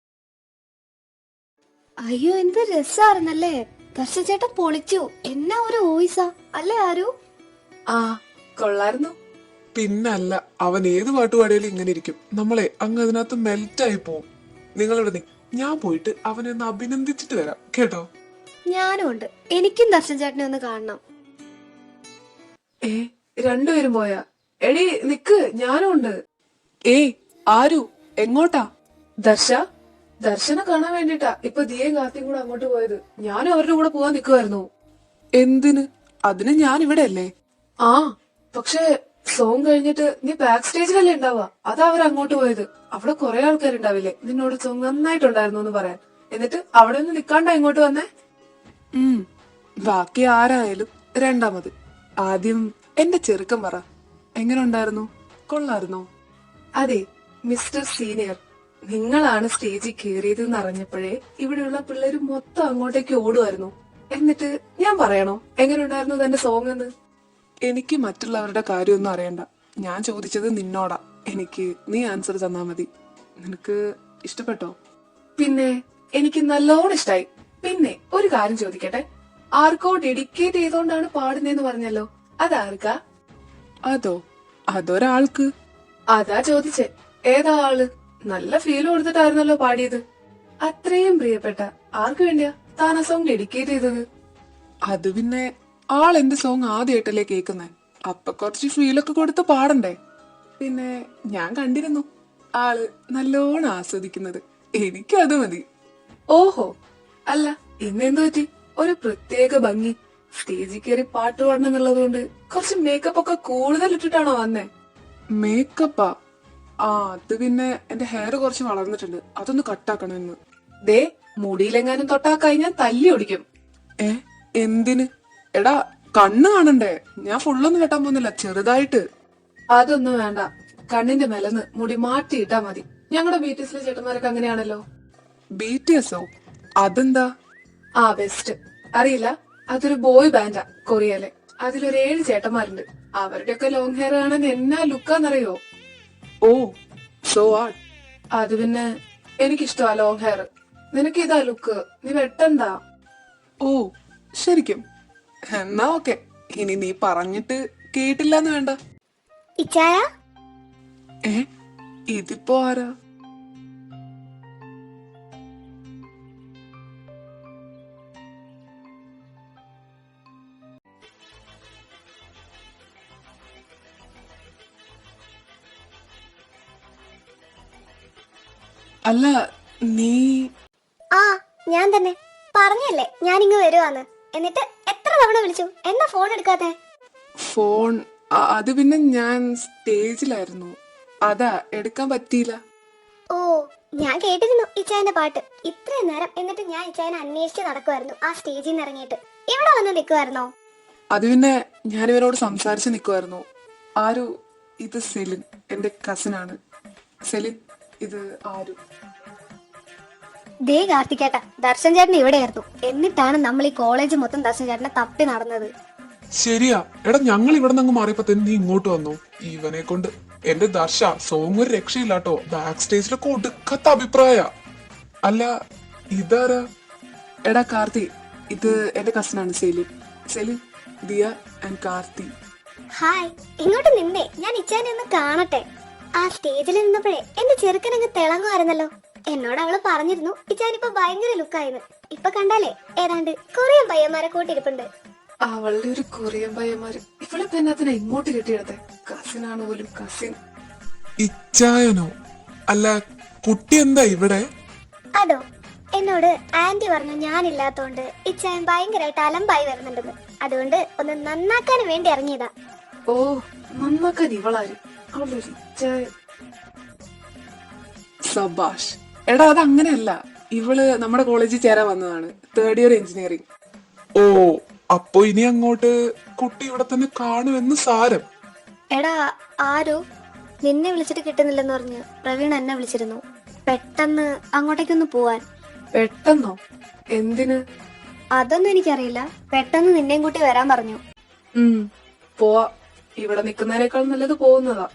അയ്യോ എന്ത് രസായിരുന്നല്ലേ. ദർശചേട്ടൻ പൊളിച്ചു. എന്നാ ഒരു വോയിസാ അല്ലേ ആരു? ആ കൊള്ളായിരുന്നു. പിന്നല്ല, അവൻ ഏത് പാട്ട് പാടിയാലും ഇങ്ങനെ ഇരിക്കും. നമ്മളെ അങ്ങ് അതിനകത്ത് മെൽറ്റായി പോവും. നിങ്ങളിവിടെ ഞാൻ പോയിട്ട് അവനെ ഒന്ന് അഭിനന്ദിച്ചിട്ട് വരാം കേട്ടോ. ഞാനും ഉണ്ട്. എനിക്കും ദർശചേട്ടനെ ഒന്ന് കാണണം. രണ്ടുപേരും പോയാ? എടി നിക്ക്, ഞാനും ഉണ്ട്. ഏയ് ആരു, എങ്ങോട്ടാ? ദർശനെ കാണാൻ വേണ്ടിട്ടാ ഇപ്പൊ ദിയയും കാർത്തിയും കൂടെ അങ്ങോട്ട് പോയത്. ഞാനും അവരുടെ കൂടെ പോവാൻ നിക്കുവായിരുന്നു. എന്തിന്? അതിന് ഞാൻ ഇവിടെ അല്ലേ. ആ പക്ഷെ സോങ് കഴിഞ്ഞിട്ട് നീ ബാക്ക് സ്റ്റേജിലല്ലേ ഉണ്ടാവുക, അതാ അവർ അങ്ങോട്ട് പോയത്. അവിടെ കുറെ ആൾക്കാരുണ്ടാവില്ലേ നിന്നോട് സോങ് നന്നായിട്ടുണ്ടായിരുന്നു എന്ന് പറയാൻ. എന്നിട്ട് അവിടെ ഒന്ന് നിക്കാണ്ടാ ഇങ്ങോട്ട് വന്നേ. ബാക്കി ആരായാലും രണ്ടാമത്. ആദ്യം എന്റെ ചെറുക്കൻ പറ, എങ്ങനെ ഉണ്ടായിരുന്നു? കൊള്ളായിരുന്നോ? അതെ മിസ്റ്റർ സീനിയർ, നിങ്ങളാണ് സ്റ്റേജിൽ കയറിയത് എന്നറിഞ്ഞപ്പോഴേ ഇവിടെയുള്ള പിള്ളേര് മൊത്തം അങ്ങോട്ടേക്ക് ഓടുമായിരുന്നു. എന്നിട്ട് ഞാൻ പറയണോ എങ്ങനെ ഉണ്ടായിരുന്നു തന്റെ സോങ് എന്ന്? എനിക്ക് മറ്റുള്ളവരുടെ കാര്യമൊന്നും അറിയണ്ട. ഞാൻ ചോദിച്ചത് നിന്നോടാ. എനിക്ക് നീ ആൻസർ തന്നാ മതി. നിനക്ക് ഇഷ്ടപ്പെട്ടോ? പിന്നെ എനിക്ക് നല്ലോണം ഇഷ്ടായി. പിന്നെ ഒരു കാര്യം ചോദിക്കട്ടെ, ആർക്കോ ഡെഡിക്കേറ്റ് ചെയ്തോണ്ടാണ് പാടുന്നേന്ന് പറഞ്ഞല്ലോ, അതാർക്കാ? അതോ? അതൊരാൾക്ക്. അതാ ചോദിച്ചേ, ഏതാ ആള്? നല്ല ഫീൽ കൊടുത്തിട്ടായിരുന്നല്ലോ പാടിയത്. അത്രയും പ്രിയപ്പെട്ട ആർക്ക് വേണ്ടിയാ താൻ ആ സോങ് ഡെഡിക്കേറ്റ് ചെയ്തത്? അത് പിന്നെ ആൾ എന്റെ സോങ് ആദ്യമായിട്ടല്ലേ കേൾക്കുന്നേ. അപ്പൊ കുറച്ച് ഫീലൊക്കെ കൊടുത്ത് പാടണ്ടേ. പിന്നെ ഞാൻ കണ്ടിരുന്നു ആള് നല്ലോണം ആസ്വദിക്കുന്നത്. എനിക്കത് മതി. ഓഹോ, അല്ല ഇന്നെന്തു പറ്റി? ഒരു പ്രത്യേക ഭംഗി. സ്റ്റേജിൽ കയറി പാട്ട് പാടണം എന്നുള്ളതുകൊണ്ട് കുറച്ച് മേക്കപ്പ് ഒക്കെ കൂടുതൽ ഇട്ടിട്ടാണോ വന്നേ? മേക്കപ്പാ? ആ അത് പിന്നെ എന്റെ ഹെയർ കുറച്ച് വളർന്നിട്ടുണ്ട്, അതൊന്ന് കട്ടാക്കണമെന്ന്. ദേ മുടിയിലെങ്ങാനും തൊട്ടാ കഴിഞ്ഞാൽ തല്ലി ഒടിക്കും. എന്തിന്? എടാ കണ്ണ് കാണണ്ടേ? ഞാൻ ഫുള്ളൊന്നും വെട്ടാൻ പോകുന്നില്ല, ചെറുതായിട്ട്. അതൊന്നും വേണ്ട, കണ്ണിന്റെ മേലെന്ന് മുടി മാറ്റിയിട്ടാ മതി. ഞങ്ങളുടെ ബിടിഎസിലെ ചേട്ടന്മാരൊക്കെ അങ്ങനെയാണല്ലോ. BTSോ? അതെന്താ? ആ ബെസ്റ്റ് അറിയില്ല, അതൊരു ബോയ് ബാൻഡാ കൊറിയയിലെ. അതിലൊരു 7 ചേട്ടന്മാരുണ്ട്. അവരുടെയൊക്കെ ലോങ് ഹെയർ കാണാൻ എന്നാ ലുക്കാന്നറിയോ? ഓ സോ വാട്ട്? അത് പിന്നെ എനിക്കിഷ്ടമാ ലോങ് ഹെയർ. നിനക്ക് ഇതാ ലുക്ക്, നീ വെട്ടണ്ടാ. ഓ ശരിക്കും? എന്നാ ഓക്കെ. ഇനി നീ പറഞ്ഞിട്ട് കേട്ടില്ലാന്ന് വേണ്ട. ഇച്ചായ ഇതിപ്പോ ആരാ? അല്ല നീ? ആ ഞാൻ തന്നെ. പറഞ്ഞല്ലേ ഞാൻ ഇങ്ങ് വരുവാന്ന്. എന്നിട്ട് എത്ര തവണ വിളിച്ചു, എന്നാ ഫോൺ എടുക്കാത്തെ? ഫോൺ അത് പിന്നെ ഞാൻ സ്റ്റേജിലായിരുന്നു, അതാ എടുക്കാൻ പറ്റിയില്ല. ഓ ഞാൻ കേട്ടിരുന്നു ഇച്ചായന്റെ പാട്ട് ഇത്രയും നേരം. എന്നിട്ട് ഞാൻ ഇച്ചായനെ അന്വേഷിച്ച് നടക്കുമായിരുന്നു. ആ സ്റ്റേജിൽ നിന്ന് ഇറങ്ങിയിട്ട് ഇവിടെ വന്ന് നിൽക്കുമായിരുന്നോ? അത് പിന്നെ ഞാൻ ഇവരോട് സംസാരിച്ച് നിൽക്കുമായിരുന്നു. ആരു, ഇത് സെലിൻ, എന്റെ കസിനാണ്. സെലിൻ, ഇത് ആരു. ദേ കാർത്തിക്കേട്ട, ദർശൻ ചേട്ടൻ ഇവിടെയായിരുന്നു. എന്നിട്ടാണ് നമ്മൾ ഈ കോളേജ് മൊത്തം ദർശൻ ചേട്ടനെ തപ്പി നടന്നത്. ശരിയാ. എടാ ഞങ്ങൾ ഇവിടെ നിന്ന് മാറിയപ്പോ തന്നെ നീ ഇങ്ങോട്ട് വന്നു. ഇവനെ കൊണ്ട് എന്റെ ദർശ സോങ് ഒരു രക്ഷയില്ലാട്ടോ. ബാക്ക് സ്റ്റേജിലൊക്കെ ഒടുക്കത്ത അഭിപ്രായ. അല്ല ഇതാരാ? എടാ കാർത്തി, ഇത് എന്റെ കസിനാണ് സെലിൻ. സെലിൻ, ദിയ ആൻഡ് കാർത്തി. ഹായ്, ഇങ്ങോട്ട് നിന്നേ, ഞാൻ ഇച്ചാനെ ഒന്ന് കാണട്ടെ. ആ സ്റ്റേജിൽ നിന്നപ്പോഴേ എന്റെ ചെറുക്കനങ്ങ് തിളങ്ങുമായിരുന്നല്ലോ. എന്നോട് അവള് പറഞ്ഞിരുന്നു ഇച്ചാനിപ്പോ ഭയങ്കര ലുക്കായിരുന്നു. ഇപ്പൊ കണ്ടാലേ ഏതാണ്ട് കൊറിയൻ പയ്യന്മാരെ കൂട്ടിരിപ്പുണ്ട്. അവളുടെ ഒരു കൊറിയൻ പയ്യന്മാര് ഇവളെ തന്നെ അതിനെ ഇങ്ങോട്ട് കെട്ടിയെടുത്തെ. കസിനാണ് പോലും കസിൻ. ഇച്ചായനോ? അല്ല, കുട്ടി എന്താ ഇവിടെ? അതോ, എന്നോട് ആന്റി പറഞ്ഞു ഞാനില്ലാത്തോണ്ട് ഇച്ചായൻ ഭയങ്കരമായിട്ട് അലമ്പായി വരുന്നുണ്ടെന്ന്. അതുകൊണ്ട് ഒന്ന് നന്നാക്കാൻ വേണ്ടി ഇറങ്ങിയതാ. ഓ, നന്നാക്കാൻ ഇവളാര്? അവളുടെ ഒരു ഇച്ചായൻ. സബാഷ്. എടാ, അത് അങ്ങനെയല്ല. ഇവള് നമ്മുടെ കോളേജിൽ ചേരാൻ വന്നതാണ്, 3rd ഇയർ എഞ്ചിനീയറിംഗ്. ഓ, അപ്പൊ ഇനി അങ്ങോട്ട് കുട്ടി ഇവിടെ തന്നെ കാണുമെന്ന് സാരം. എടാ ആരോ നിന്നെ വിളിച്ചിട്ട് കിട്ടുന്നില്ലെന്ന് പറഞ്ഞ് പ്രവീൺ എന്നെ വിളിച്ചിരുന്നു. പെട്ടെന്ന് അങ്ങോട്ടേക്കൊന്ന് പോവാൻ. പെട്ടെന്നോ? എന്തിന്? അതൊന്നും എനിക്കറിയില്ല. പെട്ടെന്ന് നിന്നെയും കൂട്ടി വരാൻ പറഞ്ഞു. പോവാ. ഇവിടെ നിക്കുന്നതിനേക്കാൾ നല്ലത് പോകുന്നതാ.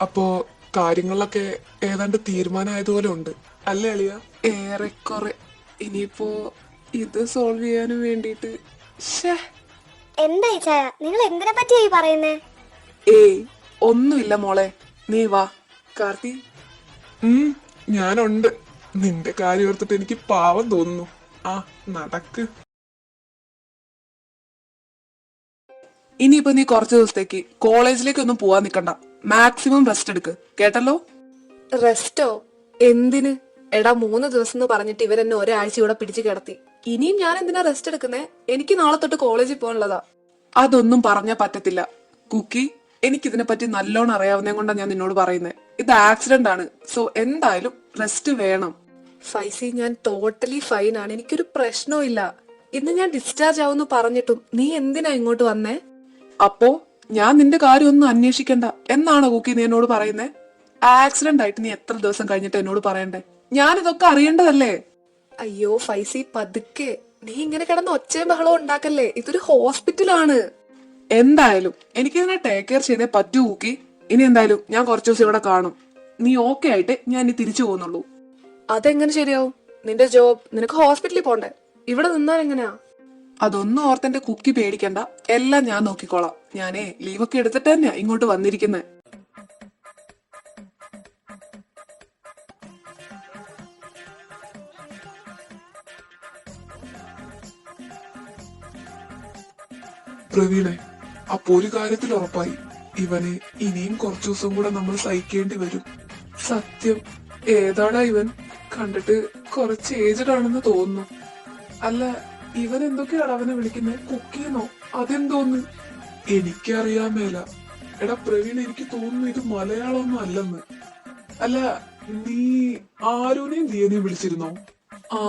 അപ്പോ കാര്യങ്ങളിലൊക്കെ ഏതാണ്ട് തീരുമാനമായതുപോലെ ഉണ്ട് അല്ലേ അളിയ? ഏറെക്കുറെ. ഇനിയിപ്പോ ഇത് സോൾവ് ചെയ്യാനും വേണ്ടിട്ട്. എന്തായി ചായ, നിങ്ങൾ എന്തിനെ പറ്റിയായി പറയുന്നേ? ഏയ്, ഒന്നുമില്ല മോളെ, നീ വാ. കാർത്തി, ഞാനുണ്ട്. നിന്റെ കാര്യം ഓർത്തിട്ട് എനിക്ക് പാവം തോന്നുന്നു. ആ, നടക്ക്. ഇനിയിപ്പോ നീ കുറച്ചു ദിവസത്തേക്ക് കോളേജിലേക്കൊന്നും പോവാൻ നിക്കണ്ട. മാക്സിമം റെസ്റ്റ് എടുക്ക്, കേട്ടല്ലോ? റെസ്റ്റോ? എന്തിന്? എടാ, 3 ദിവസം എന്ന് പറഞ്ഞിട്ട് ഇവരെന്നെ ഒരാഴ്ച ഇവിടെ പിടിച്ചു കിടത്തി. ഇനിയും ഞാൻ എന്തിനാ റെസ്റ്റ് എടുക്കുന്നേ? എനിക്ക് നാളെ തൊട്ട് കോളേജിൽ പോകാനുള്ളതാ. അതൊന്നും പറഞ്ഞാ പറ്റത്തില്ല കുക്കി. എനിക്കിതിനെ പറ്റി നല്ലോണം അറിയാവുന്നേ കൊണ്ടാ ഞാൻ നിന്നോട് പറയുന്നേ. ഇത് ആക്സിഡന്റ് ആണ്. സോ എന്തായാലും റെസ്റ്റ് വേണം. ഫൈസി, ഞാൻ ടോട്ടലി ഫൈൻ ആണ്. എനിക്കൊരു പ്രശ്നവും ഇല്ല. ഇന്ന് ഞാൻ ഡിസ്ചാർജ് ആവുമെന്ന് പറഞ്ഞിട്ടും നീ എന്തിനാ ഇങ്ങോട്ട് വന്നേ? അപ്പോ ഞാൻ നിന്റെ കാര്യം ഒന്നും അന്വേഷിക്കണ്ട എന്നാണോ കുക്കി നീ എന്നോട് പറയുന്നേ? ആക്സിഡന്റ് ആയിട്ട് നീ എത്ര ദിവസം കഴിഞ്ഞിട്ട് എന്നോട് പറയണ്ടേ? ഞാനിതൊക്കെ അറിയേണ്ടതല്ലേ? അയ്യോ ഫൈസി, പതുക്കെ. നീ ഇങ്ങനെ കിടന്ന് ഒച്ചയും ബഹളവും ഉണ്ടാക്കല്ലേ. ഇതൊരു ഹോസ്പിറ്റലാണ്. എന്തായാലും എനിക്കിതിനെ ടേക്ക് കെയർ ചെയ്തേ പറ്റൂ കുക്കി. ഇനി എന്തായാലും ഞാൻ കുറച്ചു ദിവസം ഇവിടെ കാണും. നീ ഓക്കെ ആയിട്ട് ഞാൻ ഇനി തിരിച്ചു പോകുന്നുള്ളൂ. അതെങ്ങനെ ശരിയാവും? നിന്റെ ജോബ്, നിനക്ക് ഹോസ്പിറ്റലിൽ പോണ്ടേ? ഇവിടെ നിന്നാൽ എങ്ങനെയാ? അതൊന്നും ഓർത്തെന്റെ കുക്കി പേടിക്കണ്ട. എല്ലാം ഞാൻ നോക്കിക്കോളാം. ഞാനേ ലീവൊക്കെ എടുത്തിട്ട് തന്നെയാ ഇങ്ങോട്ട് വന്നിരിക്കുന്നേ. പ്രവീണെ, അപ്പൊ ഒരു കാര്യത്തിൽ ഉറപ്പായി, ഇവനെ ഇനിയും കുറച്ചു ദിവസം കൂടെ നമ്മൾ സഹിക്കേണ്ടി വരും. സത്യം. ഏതാടാ ഇവൻ? കണ്ടിട്ട് കുറച്ച് ഏജ്ഡ് ആണെന്ന് തോന്നുന്നു. അല്ല, ഇവൻ എന്തൊക്കെയാണ് അവനെ വിളിക്കുന്നത്? കുക്കിന്നോ? അതെന്തോന്ന്? എനിക്കറിയാൻ മേല. എടാ പ്രവീൺ, എനിക്ക് തോന്നുന്നു ഇത് മലയാളമൊന്നും അല്ലെന്ന്. അല്ല, നീ ആരുനെയും ദിയനെയും വിളിച്ചിരുന്നോ? ആ,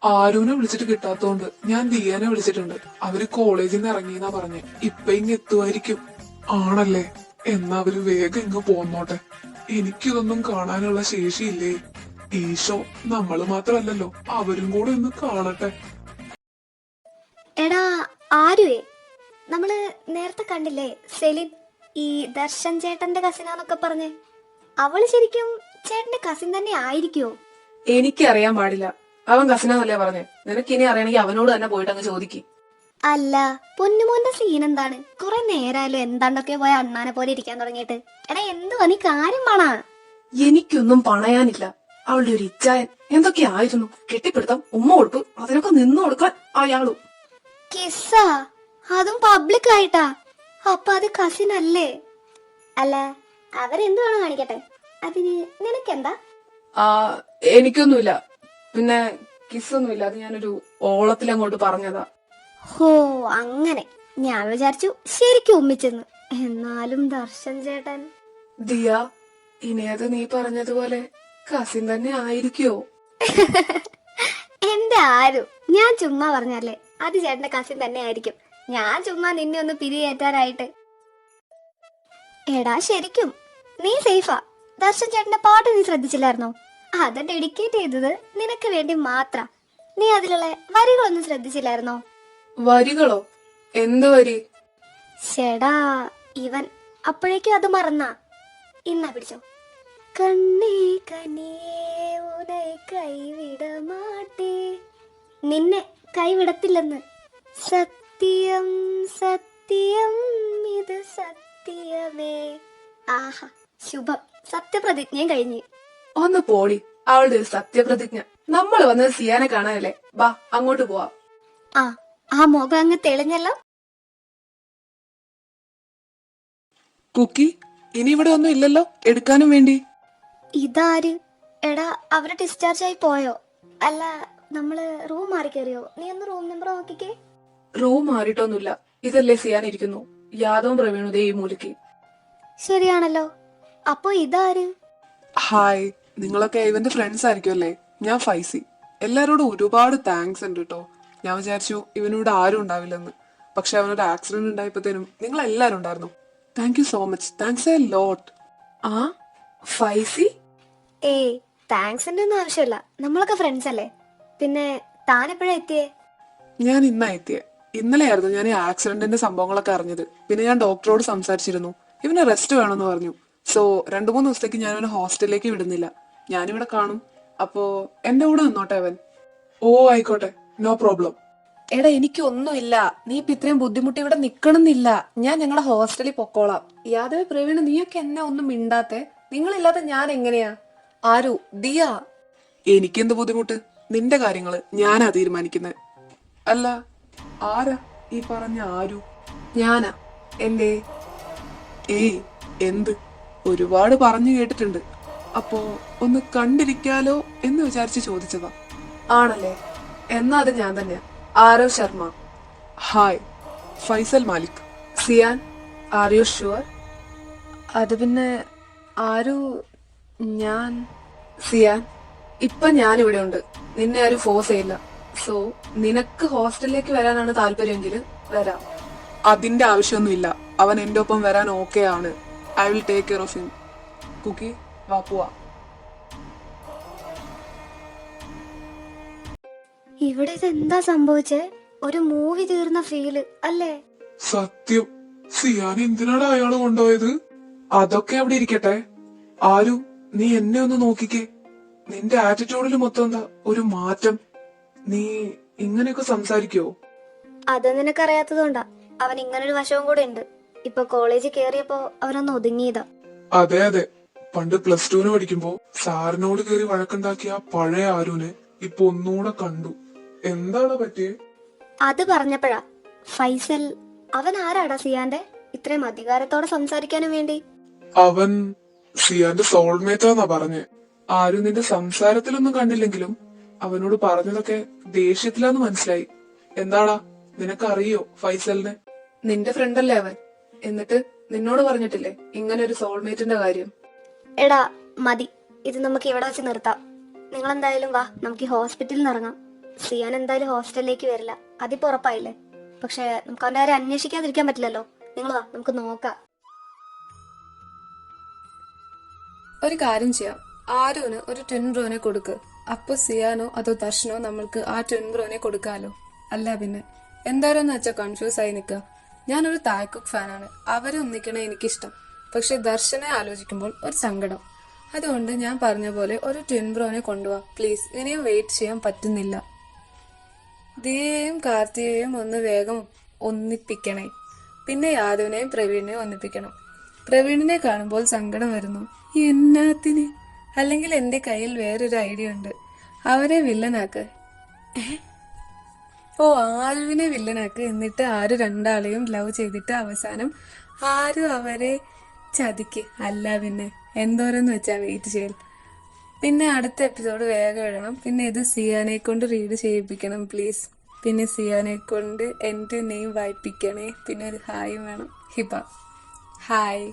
ആരൂനെ വിളിച്ചിട്ട് കിട്ടാത്തോണ്ട് ഞാൻ ദിയനെ വിളിച്ചിട്ടുണ്ട്. അവര് കോളേജിൽ നിന്ന് ഇറങ്ങിയെന്നാ പറഞ്ഞേ. ഇപ്പൊ ഇങ്ങ് എത്തുമായിരിക്കും. ആണല്ലേ? എന്നാ അവര് വേഗം ഇങ്ങ് പോന്നോട്ടെ. എനിക്കിതൊന്നും കാണാനുള്ള ശേഷിയില്ലേ? ഈശോ, നമ്മള് മാത്രല്ലല്ലോ, അവരും കൂടെ ഒന്ന് കാണട്ടെ. എടാ ആരുവേ, നമ്മള് നേരത്തെ കണ്ടില്ലേ സെലിൻ, ഈ ദർശൻ ചേട്ടന്റെ കസിനാന്നൊക്കെ പറഞ്ഞേ. അവള് ശരിക്കും ചേട്ടന്റെ കസിൻ തന്നെ ആയിരിക്കുമോ? എനിക്കറിയാൻ പാടില്ല. അവൻ കസിനാന്നല്ലേ പറഞ്ഞേ. നിനക്ക് ഇനി അറിയണമെങ്കിൽ അവനോട് തന്നെ പോയിട്ട് അങ്ങ് ചോദിക്കും. അല്ല, പൊന്നുമോന്റെ സീൻ എന്താണ്? കുറെ നേരായാലും എന്താണ്ടൊക്കെ പോയ അണ്ണാനെ പോലെ ഇരിക്കാൻ തുടങ്ങിയിട്ട്. എടാ എന്തുവാ നീ കാര്യം പാണാ? എനിക്കൊന്നും പണയാനില്ല. അവളുടെ ഒരു ഇച്ചായൻ എന്തൊക്കെയായിരുന്നു. കെട്ടിപ്പിടുത്തം, ഉമ്മ കൊടുപ്പ്, അതിനൊക്കെ നിന്നു കൊടുക്കാൻ അയാളും. കിസ്സാ? അതും പബ്ലിക് ആയിട്ടാ? അപ്പൊ അത് കസിൻ അല്ലേ? അല്ല, അവരെന്തുവാണോ കാണിക്കട്ടെ, അതിന് നിനക്കെന്താ? എനിക്കൊന്നുമില്ല. പിന്നെ കിസ്സൊന്നുമില്ല. അത് ഞാനൊരു ഓളത്തിലങ്ങോട്ട് പറഞ്ഞതാ. ഹോ അങ്ങനെ. ഞാൻ വിചാരിച്ചു ശരിക്കും ഉമ്മിച്ചെന്ന്. എന്നാലും ദർശൻ ചേട്ടൻ. ദിയ, ഇനി അത് നീ പറഞ്ഞതുപോലെ കസിൻ തന്നെ ആയിരിക്കോ? എന്റെ ആരും, ഞാൻ ചുമ്മാ പറഞ്ഞല്ലേ. അത് ചേട്ടന്റെ കസിൻ തന്നെ ആയിരിക്കും. ഞാൻ ചുമ്മാ നിന്നെ ഒന്ന് പിരിയേറ്റാനായിട്ട്. എടാ ശരിക്കും നീ സേഫാ. ദർശൻ ചേട്ടന്റെ പാട്ട് നീ ശ്രദ്ധിച്ചില്ലായിരുന്നോ? അത് ഡെഡിക്കേറ്റ് ചെയ്തത് നിനക്ക് വേണ്ടി മാത്ര. നീ അതിലുള്ള വരികളൊന്നും ശ്രദ്ധിച്ചില്ലായിരുന്നോ? വരികളോ? എന്ത് വരി? ചേടാ ഇവൻ അപ്പോഴേക്കും അത് മറന്നാ. ഇന്നാ പിടിച്ചോ. കണ്ണേ കനിയേ ഉനൈ കൈവിട മാട്ടേ, നിന്നെ കൈവിടത്തില്ലെന്ന്. സത്യം സത്യം ഇത് സത്യമേ. ആഹാ, ശുഭം. സത്യപ്രതിജ്ഞയും കഴിഞ്ഞ്. ഒന്ന് പോടി, അവളുടെ ഒരു സത്യപ്രതിജ്ഞ. നമ്മൾ വന്നത് സിയാനെ കാണാനല്ലേ? ബാ, അങ്ങോട്ട് പോവാം. ആ മുഖം അങ്ങ് തെളിഞ്ഞല്ലോ. കുക്കി, ഇനി ഇവിടെ ഒന്നും ഇല്ലല്ലോ എടുക്കാനും വേണ്ടി? ഇതാര്? എടാ, അവര് ഡിസ്ചാർജ് ആയി പോയോ? അല്ല, നമ്മള് റൂം മാറി കയറിയോ? നീ ഒന്ന് റൂം നമ്പർ നോക്കിക്കേ. റൂം മാറിയിട്ടൊന്നുമില്ല. ഇതല്ലേ സിയാൻ ഇരിക്കുന്നു. യാദവും പ്രവീണുദേ ഈ മൂലയ്ക്ക്. ശരിയാണല്ലോ. അപ്പൊ ഇതാര്? ഹായ്, നിങ്ങളൊക്കെ ഇവന്റെ ഫ്രണ്ട്സ് ആയിരിക്കും അല്ലേ? ഞാൻ ഫൈസി. എല്ലാരോടും ഒരുപാട് താങ്ക്സ് ഉണ്ട് കേട്ടോ. ഞാൻ വിചാരിച്ചു ഇവനോട് ആരും ഉണ്ടാവില്ലെന്ന്. പക്ഷെ അവനൊരു ആക്സിഡന്റ് ഉണ്ടായപ്പോഴത്തേനും നിങ്ങൾ എല്ലാരും ഉണ്ടായിരുന്നു. Thank you so much. Thanks a lot. ആ, ഫൈസി? ഏയ്, താങ്ക്സിന്റെ ഒന്നും ആവശ്യമില്ല. നമ്മളൊക്കെ ഫ്രണ്ട്സ് അല്ലേ. പിന്നെ താൻ എപ്പോഴാ എത്തിയേ? ഞാൻ ഇന്നാ എത്തിയേ. ഇന്നലെയായിരുന്നു ഞാൻ ഈ ആക്സിഡന്റിന്റെ സംഭവങ്ങളൊക്കെ അറിഞ്ഞത്. പിന്നെ ഞാൻ ഡോക്ടറോട് സംസാരിച്ചിരുന്നു. ഇവന് റെസ്റ്റ് വേണമെന്ന് പറഞ്ഞു. സോ 2-3 ദിവസത്തേക്ക് ഞാൻ അവനെ ഹോസ്റ്റലിലേക്ക് വിടുന്നില്ല. ഞാനിവിടെ കാണും. അപ്പോ എന്റെ കൂടെ നിന്നോട്ടെ അവൻ. ഓ ആയിക്കോട്ടെ, നോ പ്രോബ്ലം. എടാ, എനിക്കൊന്നുമില്ല. നീ ഇപ്പൊ ഇത്രയും ബുദ്ധിമുട്ടി ഇവിടെ നിക്കണമെന്നില്ല. ഞാൻ ഞങ്ങളുടെ ഹോസ്റ്റലിൽ പൊക്കോളാം. യാദവ്, പ്രവീണ്, നീയൊക്കെ എന്നെ ഒന്നും മിണ്ടാത്തെ? നിങ്ങളില്ലാതെ ഞാൻ എങ്ങനെയാ? ആരു, ദിയ? എനിക്കെന്ത് ബുദ്ധിമുട്ട്? നിന്റെ കാര്യങ്ങള് ഞാനാ തീരുമാനിക്കുന്നത്. അല്ല, ആരാ ഈ പറഞ്ഞ ആരു? ഞാനാ. എന്തേ? ഏയ്, എന്ത്? ഒരുപാട് പറഞ്ഞു കേട്ടിട്ടുണ്ട്. അപ്പോ ഒന്ന് കണ്ടിരിക്കാലോ എന്ന് വിചാരിച്ച് ചോദിച്ചതാ. ആണല്ലേ? എന്നാ അത് ഞാൻ തന്നെയാ. Aarav Sharma. Hi, Faisal Malik. Siyan, are you sure? അത് പിന്നെ ആരു? ഞാൻ സിയാൻ. ഇപ്പൊ ഞാനിവിടെ ഉണ്ട്. നിന്നെ ആരും ഫോഴ്സ് ചെയ്യില്ല. സോ നിനക്ക് ഹോസ്റ്റലിലേക്ക് വരാനാണ് താല്പര്യമെങ്കിൽ വരാം. അതിന്റെ ആവശ്യമൊന്നുമില്ല. അവൻ എന്റെ ഒപ്പം വരാൻ ഓക്കെ ആണ്. I will take care of him. Cookie, വാ പോവാ. ഇവിടെ ഇതെന്താ സംഭവിച്ചേ? ഒരു മൂവി തീർന്ന ഫീല് അല്ലേ? സത്യം, സിയാൻ എന്തിനാണ് അയാള് കൊണ്ടുപോയത്? അതൊക്കെ അവിടെ ഇരിക്കട്ടെ. ആരു, നീ എന്നെ ഒന്ന് നോക്കിക്കേ. നിന്റെ ആറ്റിറ്റ്യൂഡിൽ മൊത്തം എന്താ ഒരു മാറ്റം? നീ ഇങ്ങനെയൊക്കെ സംസാരിക്കോ? അത് നിനക്കറിയാത്തതുകൊണ്ടാ. അവൻ ഇങ്ങനൊരു വശവും കൂടെ ഉണ്ട്. ഇപ്പൊ കോളേജിൽ കേറിയപ്പോ അവനൊന്ന് ഒതുങ്ങിയതാ. അതെ അതെ, പണ്ട് +2 പഠിക്കുമ്പോ സാറിനോട് കയറി വഴക്കുണ്ടാക്കിയ ആ പഴയ ആരുനെ ഇപ്പൊ ഒന്നുകൂടെ കണ്ടു. എന്താണ് പറ്റിയേ? അത് പറഞ്ഞപ്പോഴാ ഫൈസൽ, അവൻ ആരാടാ സിയാന്റെ ഇത്രയും അധികാരത്തോടെ സംസാരിക്കാനും വേണ്ടി? അവൻ സിയാന്റെ സോൾമേറ്റാന്നാ പറഞ്ഞേ. ആരും നിന്റെ സംസാരത്തിലൊന്നും കണ്ടില്ലെങ്കിലും അവനോട് പറഞ്ഞതൊക്കെ ദേഷ്യത്തിലാന്ന് മനസ്സിലായി. എന്താടാ, നിനക്കറിയോ ഫൈസലിനെ? നിന്റെ ഫ്രണ്ടല്ലേ അവൻ. എന്നിട്ട് നിന്നോട് പറഞ്ഞിട്ടില്ലേ ഇങ്ങനെ ഒരു സോൾമേറ്റിന്റെ കാര്യം? എടാ മതി, ഇത് നമുക്ക് ഇവിടെ വെച്ച് നിർത്താം. നിങ്ങൾ എന്തായാലും വാ, നമുക്ക് ഈ ഹോസ്പിറ്റലിൽ നിന്ന് ഇറങ്ങാം. സിയാൻ എന്തായാലും ഹോസ്റ്റലിലേക്ക് വരില്ല, അതിപ്പോ ഉറപ്പായില്ലേ. പക്ഷെ നമുക്ക് അവന്റെ ആരും അന്വേഷിക്കാതിരിക്കാൻ പറ്റില്ലല്ലോ. നിങ്ങൾ വാ, നമുക്ക് നോക്കാം. ഒരു കാര്യം ചെയ്യാം. ആരുവിന് ഒരു ട്വിൻ ബ്രോനെ കൊടുക്ക്. അപ്പൊ സിയാനോ അതോ ദർശനോ നമ്മൾക്ക് ആ ട്വിൻ ബ്രോനെ കൊടുക്കാലോ. അല്ല പിന്നെ എന്തായാലും വെച്ചാൽ കൺഫ്യൂസ് ആയി നിൽക്കുക. ഞാനൊരു തായ്ക്കുക്ക് ഫാനാണ്. അവരെ ഒന്നിക്കണേ എനിക്കിഷ്ടം. പക്ഷെ ദർശനെ ആലോചിക്കുമ്പോൾ ഒരു സങ്കടം. അതുകൊണ്ട് ഞാൻ പറഞ്ഞ പോലെ ഒരു ട്വിൻ ബ്രോനെ കൊണ്ടുപോവാ പ്ലീസ്. ഇനിയും വെയിറ്റ് ചെയ്യാൻ പറ്റുന്നില്ല. ദിയയെയും കാർത്തികയെയും ഒന്ന് വേഗം ഒന്നിപ്പിക്കണേ. പിന്നെ യാദവിനെയും പ്രവീണിനെയും ഒന്നിപ്പിക്കണം. പ്രവീണിനെ കാണുമ്പോൾ സങ്കടം വരുന്നു. എന്നാത്തിന്? അല്ലെങ്കിൽ എന്റെ കയ്യിൽ വേറൊരു ഐഡിയ ഉണ്ട്. അവരെ വില്ലനാക്ക്. ഓ, ആരുവിനെ വില്ലനാക്ക്. എന്നിട്ട് ആര് രണ്ടാളെയും ലവ് ചെയ്തിട്ട് അവസാനം ആരും അവരെ ചതിക്ക്. അല്ല പിന്നെ എന്തോരെന്ന് വെച്ചാ വെയിറ്റ് ചെയ്യൽ. പിന്നെ അടുത്ത എപ്പിസോഡ് വേഗം ഇടണം. പിന്നെ ഇത് സിയാനെ കൊണ്ട് റീഡ് ചെയ്യിപ്പിക്കണം പ്ലീസ്. പിന്നെ സിയാനെ കൊണ്ട് എന്റെ നെയിം വായിപ്പിക്കണേ. പിന്നെ ഒരു ഹായ് വേണം. Hiba, hi.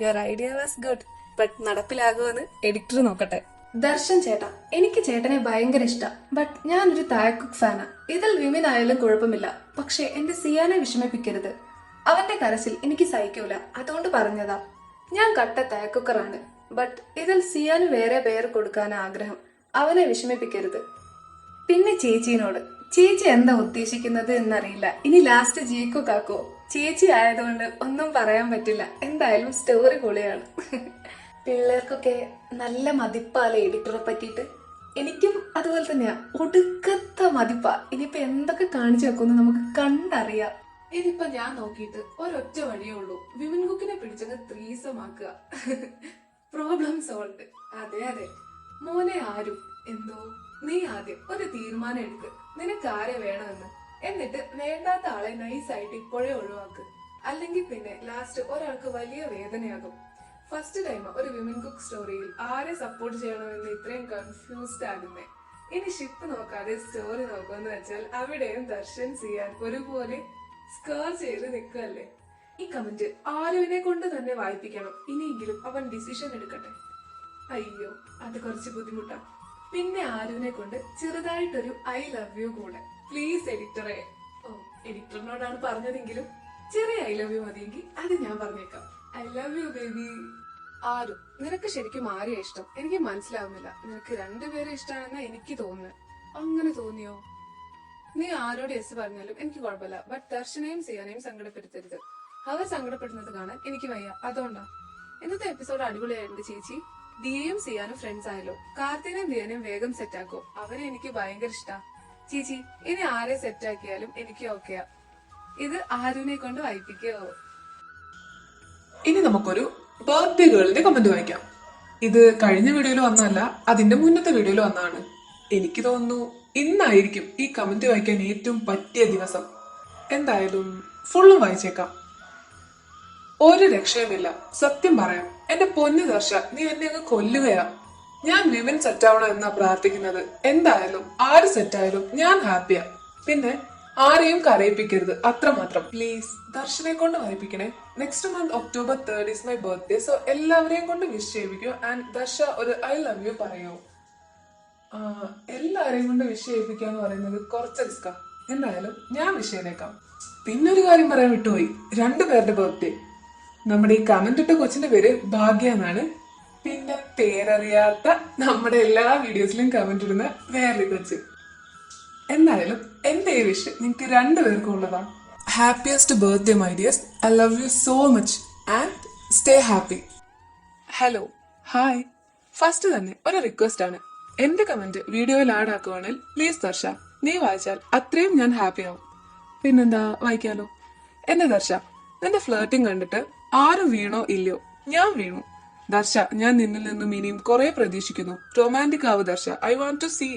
Your idea was good, but നടപ്പിലാകുമെന്ന് എഡിറ്റർ നോക്കട്ടെ. ദർശൻ ചേട്ടാ, എനിക്ക് ചേട്ടനെ ഭയങ്കര ഇഷ്ടം. ബട്ട് ഞാനൊരു തായ്ക്കുക്ക് ഫാനാ. ഇതിൽ വിമൻ ആയാലും കുഴപ്പമില്ല. പക്ഷെ എന്റെ സിയാനെ വിഷമിപ്പിക്കരുത്. അവന്റെ കരച്ചിൽ എനിക്ക് സഹിക്കൂല. അതുകൊണ്ട് പറഞ്ഞതാ. ഞാൻ കട്ട തായ്ക്കുക്കറാണ്. ബട്ട് ഇതിൽ സിയാന് വേറെ പേര് കൊടുക്കാൻ ആഗ്രഹം. അവനെ വിഷമിപ്പിക്കരുത്. പിന്നെ ചേച്ചീനോട്, ചേച്ചി എന്താ ഉദ്ദേശിക്കുന്നത് എന്നറിയില്ല. ഇനി ലാസ്റ്റ് ജീക്കോ കാക്കോ. ചേച്ചി ആയതുകൊണ്ട് ഒന്നും പറയാൻ പറ്റില്ല. എന്തായാലും സ്റ്റോറി പൊളിയാണ്. പിള്ളേർക്കൊക്കെ നല്ല മതിപ്പാലേ എഡിറ്ററെ പറ്റിയിട്ട്. എനിക്കും അതുപോലെ തന്നെയാ, ഒടുക്കത്ത മതിപ്പാ. ഇനിയിപ്പൊ എന്തൊക്കെ കാണിച്ചു വെക്കുമെന്ന് നമുക്ക് കണ്ടറിയാം. ഇതിപ്പോ ഞാൻ നോക്കിയിട്ട് ഒരൊറ്റ വഴിയേ ഉള്ളൂ, വിമൻ കുക്കിനെ പിടിച്ചങ്ങ് ത്രീസമാക്കുക. Problem solve. അതെ അതെ മോനെ ആരും എന്തോ, നീ ആദ്യം ഒരു തീരുമാനം എടുക്ക്, നിനക്ക് ആരെ വേണമെന്ന്. എന്നിട്ട് വേണ്ടാത്ത ആളെ നൈസായിട്ട് ഇപ്പോഴേ ഒഴിവാക്ക്. അല്ലെങ്കിൽ പിന്നെ ലാസ്റ്റ് ഒരാൾക്ക് വലിയ വേദനയാകും. ഫസ്റ്റ് ടൈം ഒരു വിമൻ കുക്ക് സ്റ്റോറിയിൽ ആരെ സപ്പോർട്ട് ചെയ്യണമെന്ന് ഇത്രയും കൺഫ്യൂസ്ഡ് ആകുന്നേ. ഇനി ഷിപ്പ് നോക്കാതെ സ്റ്റോറി നോക്കുമെന്ന് വെച്ചാൽ അവിടെയും ദർശൻ ചെയ്യാൻ ഒരുപോലെ സ്കോർ ചെയ്ത് നിൽക്കല്ലേ. ഈ കമന്റ് ആരുവിനെ കൊണ്ട് തന്നെ വായിപ്പിക്കണം. ഇനിയെങ്കിലും അവൻ ഡിസിഷൻ എടുക്കട്ടെ. അയ്യോ അത് കുറച്ച് ബുദ്ധിമുട്ടാ. പിന്നെ ആരുവിനെ കൊണ്ട് ചെറുതായിട്ടൊരു ഐ ലവ് യു കൂടെ പ്ലീസ് എഡിറ്ററെ. ഓ എഡിറ്ററിനോടാണ് പറഞ്ഞതെങ്കിലും ചെറിയ ഐ ലവ് യു മതിയെങ്കിൽ അത് ഞാൻ പറഞ്ഞേക്കാം. I love U baby. ആരു, നിനക്ക് ശരിക്കും ആരെയാ ഇഷ്ടം? എനിക്ക് മനസ്സിലാവുന്നില്ല. നിനക്ക് രണ്ടുപേരെ ഇഷ്ടമാണെന്നാ എനിക്ക് തോന്നുന്നത്. അങ്ങനെ തോന്നിയോ? നീ ആരോട് എസ് പറഞ്ഞാലും എനിക്ക് കുഴപ്പമില്ല. ബട്ട് ദർശനയും സിയാനെയും സങ്കടപ്പെടുത്തരുത്. അവർ സങ്കടപ്പെടുന്നത് കാണാൻ എനിക്ക് വയ്യ, അതുകൊണ്ടാ. ഇന്നത്തെ എപ്പിസോഡ് അടിപൊളിയായിട്ടുണ്ട് ചേച്ചി. ദിയയും സിയാനും ഫ്രണ്ട്സ് ആയല്ലോ. കാർത്തിനെയും ദിയനെയും വേഗം സെറ്റാക്കോ. അവരെ എനിക്ക് ഭയങ്കര ഇഷ്ടാ ചേച്ചി. ഇനി ആരെ സെറ്റാക്കിയാലും എനിക്ക് ഓക്കെയാ. ഇത് ആരുവിനെ കൊണ്ട് വായിപ്പിക്കോ. ഇനി നമുക്കൊരു ബർത്ത്ഡേ ഗേളിന്റെ കമന്റ് വായിക്കാം. ഇത് കഴിഞ്ഞ വീഡിയോയിൽ വന്നതല്ല, അതിന്റെ മുന്നത്തെ വീഡിയോയിൽ വന്നതാണ്. എനിക്ക് തോന്നുന്നു ഇന്നായിരിക്കും ഈ കമന്റ് വായിക്കാൻ ഏറ്റവും പറ്റിയ ദിവസം. എന്തായാലും ഫുള്ളും വായിച്ചേക്കാം. ഒരു രക്ഷയുമില്ല, സത്യം പറയാം. എന്റെ പൊന്നു ദർശ, നീ എന്നെ അങ്ങ് കൊല്ലുകയാ. ഞാൻ വിമൻ സെറ്റാവണം എന്നാ പ്രാർത്ഥിക്കുന്നത്. എന്തായാലും ആര് സെറ്റായാലും ഞാൻ ഹാപ്പിയാ. പിന്നെ ആരെയും കരയിപ്പിക്കരുത്, അത്രമാത്രം. പ്ലീസ് ദർശനെ കൊണ്ട് വായിപ്പിക്കണേ. Next month October 3rd is my birthday. So എല്ലാവരെയും കൊണ്ട് വിഷ് ചെയ്യിപ്പിക്കോ. ആൻഡ് ദർശ ഒരു ഐ ലവ് യു പറയോ. എല്ലാരെയും കൊണ്ട് വിഷ് ചെയ്യിപ്പിക്കാന്ന് പറയുന്നത് കുറച്ച് റിസ്കാ. എന്തായാലും ഞാൻ വിഷ് ചെയ്തേക്കാം. പിന്നൊരു കാര്യം പറയാൻ വിട്ടുപോയി, രണ്ടുപേരുടെ ബർത്ത്ഡേ. നമ്മുടെ ഈ കമന്റ് ഇട്ട കൊച്ചിന്റെ പേര് ഭാഗ്യ എന്നാണ്. പിന്നെ പേരറിയാത്ത നമ്മുടെ എല്ലാ വീഡിയോസിലും കമന്റ് ഇടുന്ന വേറൊരു കൊച്ച്. എന്തായാലും എന്റെ ഈ വിഷ് നിങ്ങൾക്ക് രണ്ടുപേർക്കും ഉള്ളതാണ്. Happiest birthday my dears. I love you so much and stay happy. Hello, hi. First തന്നെ ഒരു റിക്വസ്റ്റ് ആണ്. എന്റെ കമന്റ് വീഡിയോയിൽ ആഡ് ആക്കുവാണെങ്കിൽ പ്ലീസ് ദർശ, നീ വായിച്ചാൽ അത്രയും ഞാൻ ഹാപ്പി ആവും. പിന്നെന്താ, വായിക്കാലോ. എന്നെ ദർശ, നിന്റെ ഫ്ലേർട്ടിങ് കണ്ടിട്ട് ആരും വീണോ ഇല്ലയോ? ഞാൻ വീണു. ദർശ, ഞാൻ നിന്നിൽ നിന്നും ഇനിയും കുറെ പ്രതീക്ഷിക്കുന്നു. റൊമാൻറ്റിക് ആവ് ദർശ, ഐ വാണ്ട് ടു സീ.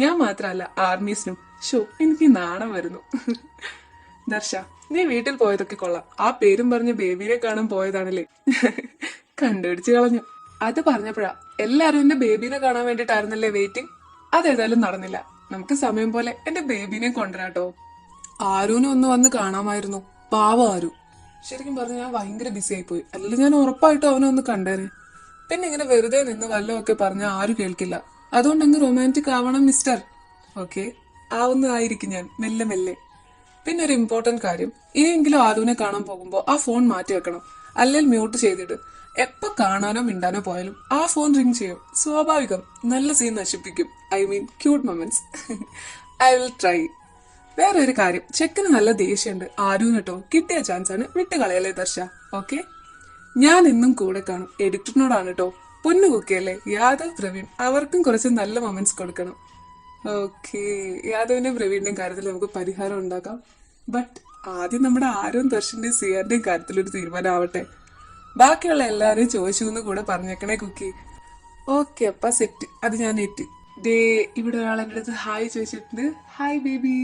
ഞാൻ മാത്രല്ല ആർമീസിനും. ഷോ, എനിക്ക് നാണം വരുന്നു. ദർശ, നീ വീട്ടിൽ പോയതൊക്കെ കൊള്ളാം. ആ പേരും പറഞ്ഞ് ബേബിനെ കാണാൻ പോയതാണല്ലേ. കണ്ടുപിടിച്ച് കളഞ്ഞു. അത് പറഞ്ഞപ്പോഴാ എല്ലാരും എന്റെ ബേബിനെ കാണാൻ വേണ്ടിട്ടായിരുന്നല്ലേ വെയിറ്റിംഗ്. അതേതായാലും നടന്നില്ല. നമുക്ക് സമയം പോലെ എന്റെ ബേബിനെ കൊണ്ടുവരാട്ടോ. ആരൂനെ ഒന്ന് വന്ന് കാണാമായിരുന്നു. പാവം ആരു. ശരിക്കും പറഞ്ഞ ഞാൻ ഭയങ്കര ബിസി ആയിപ്പോയി. അല്ലെങ്കിൽ ഞാൻ ഉറപ്പായിട്ടും അവനെ ഒന്ന് കണ്ടേനെ. പിന്നെ ഇങ്ങനെ വെറുതെ നിന്ന് വല്ലതൊക്കെ പറഞ്ഞ ആരും കേൾക്കില്ല. അതുകൊണ്ട് അങ്ങ് റൊമാൻറ്റിക് ആവണം മിസ്റ്റർ. ഓക്കെ, ആവുന്നതായിരിക്കും ഞാൻ മെല്ലെ മെല്ലെ. പിന്നെ ഒരു ഇമ്പോർട്ടന്റ് കാര്യം, ഇനിയെങ്കിലും ആരുവിനെ കാണാൻ പോകുമ്പോ ആ ഫോൺ മാറ്റി വെക്കണം. അല്ലെങ്കിൽ മ്യൂട്ട് ചെയ്തിട്ട് എപ്പോ കാണാനോ മിണ്ടാനോ പോയാലും ആ ഫോൺ റിങ് ചെയ്യും. സ്വാഭാവികം, നല്ല സീൻ നശിപ്പിക്കും. I mean cute moments. I will try. വേറെ ഒരു കാര്യം, ചെക്കന് നല്ല ദേഷ്യമുണ്ട് ആരുവിന് കേട്ടോ. കിട്ടിയ ചാൻസ് ആണ്, വിട്ട് കളയല്ലേ ദർശ. ഓക്കെ, ഞാൻ ഇന്നും കൂടെ കാണും. എഡിറ്ററിനോടാണ് കേട്ടോ. പൊന്നു കുക്കിയല്ലേ യാദവ്, പ്രവീൺ, അവർക്കും കുറച്ച് നല്ല മൊമെന്റ്സ് കൊടുക്കണം. ഓക്കെ, യാദവിന്റെയും പ്രവീണിന്റെയും കാര്യത്തിൽ നമുക്ക് പരിഹാരം ഉണ്ടാക്കാം. ബട്ട് ആദ്യം നമ്മുടെ ആരും ദർശന്റെയും സിയാന്റെയും കാര്യത്തിലൊരു തീരുമാനം ആവട്ടെ. ബാക്കിയുള്ള എല്ലാരെയും ചോദിച്ചു എന്ന് കൂടെ പറഞ്ഞേക്കണേ കുക്കി. ഓക്കെ അപ്പ സെറ്റ്, അത് ഞാൻ ഏറ്റ്. ദേ ഇവിടെ ഒരാൾ എൻ്റെ അടുത്ത് ഹായ് ചോദിച്ചിട്ടുണ്ട്. Hi baby.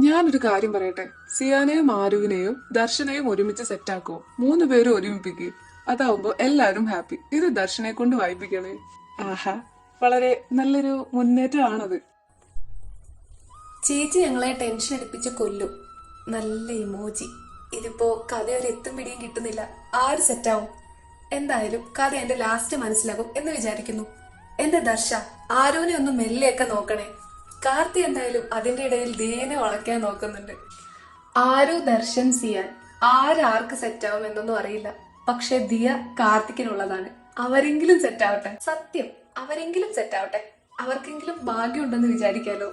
ഞാനൊരു കാര്യം പറയട്ടെ, സിയാനെയും ആരുവിനെയും ദർശനെയും ഒരുമിച്ച് സെറ്റാക്കുവോ? 3 പേരും ഒരുമിപ്പിക്കുക. അതാവുമ്പോ എല്ലാരും ഹാപ്പി. ഇത് ദർശനെ കൊണ്ട് വായിപ്പിക്കണേ. ആഹാ, വളരെ നല്ലൊരു മുന്നേറ്റമാണത്. ചേച്ചി ഞങ്ങളെ ടെൻഷൻ അടിപ്പിച്ച് കൊല്ലും. നല്ല ഇമോജി. ഇതിപ്പോ കഥ ഒരു എത്തും പിടിയും കിട്ടുന്നില്ല. ആര് സെറ്റാവും? എന്തായാലും കഥ എന്റെ ലാസ്റ്റ് മനസ്സിലാകും എന്ന് വിചാരിക്കുന്നു. എന്റെ ദർശ, ആരോനെ ഒന്ന് മെല്ലെയൊക്കെ നോക്കണേ. കാർത്തി എന്തായാലും അതിന്റെ ഇടയിൽ ദിയനെ വളയ്ക്കാൻ നോക്കുന്നുണ്ട്. ആരു ദർശൻ സിയാൻ ആർക്ക് സെറ്റാവും എന്നൊന്നും അറിയില്ല. പക്ഷെ ദിയ കാർത്തിക്കിനുള്ളതാണ്. അവരെങ്കിലും സെറ്റാവട്ടെ. സത്യം, അവരെങ്കിലും സെറ്റാവട്ടെ. അവർക്കെങ്കിലും ഭാഗ്യം ഉണ്ടെന്ന് വിചാരിക്കാലോ.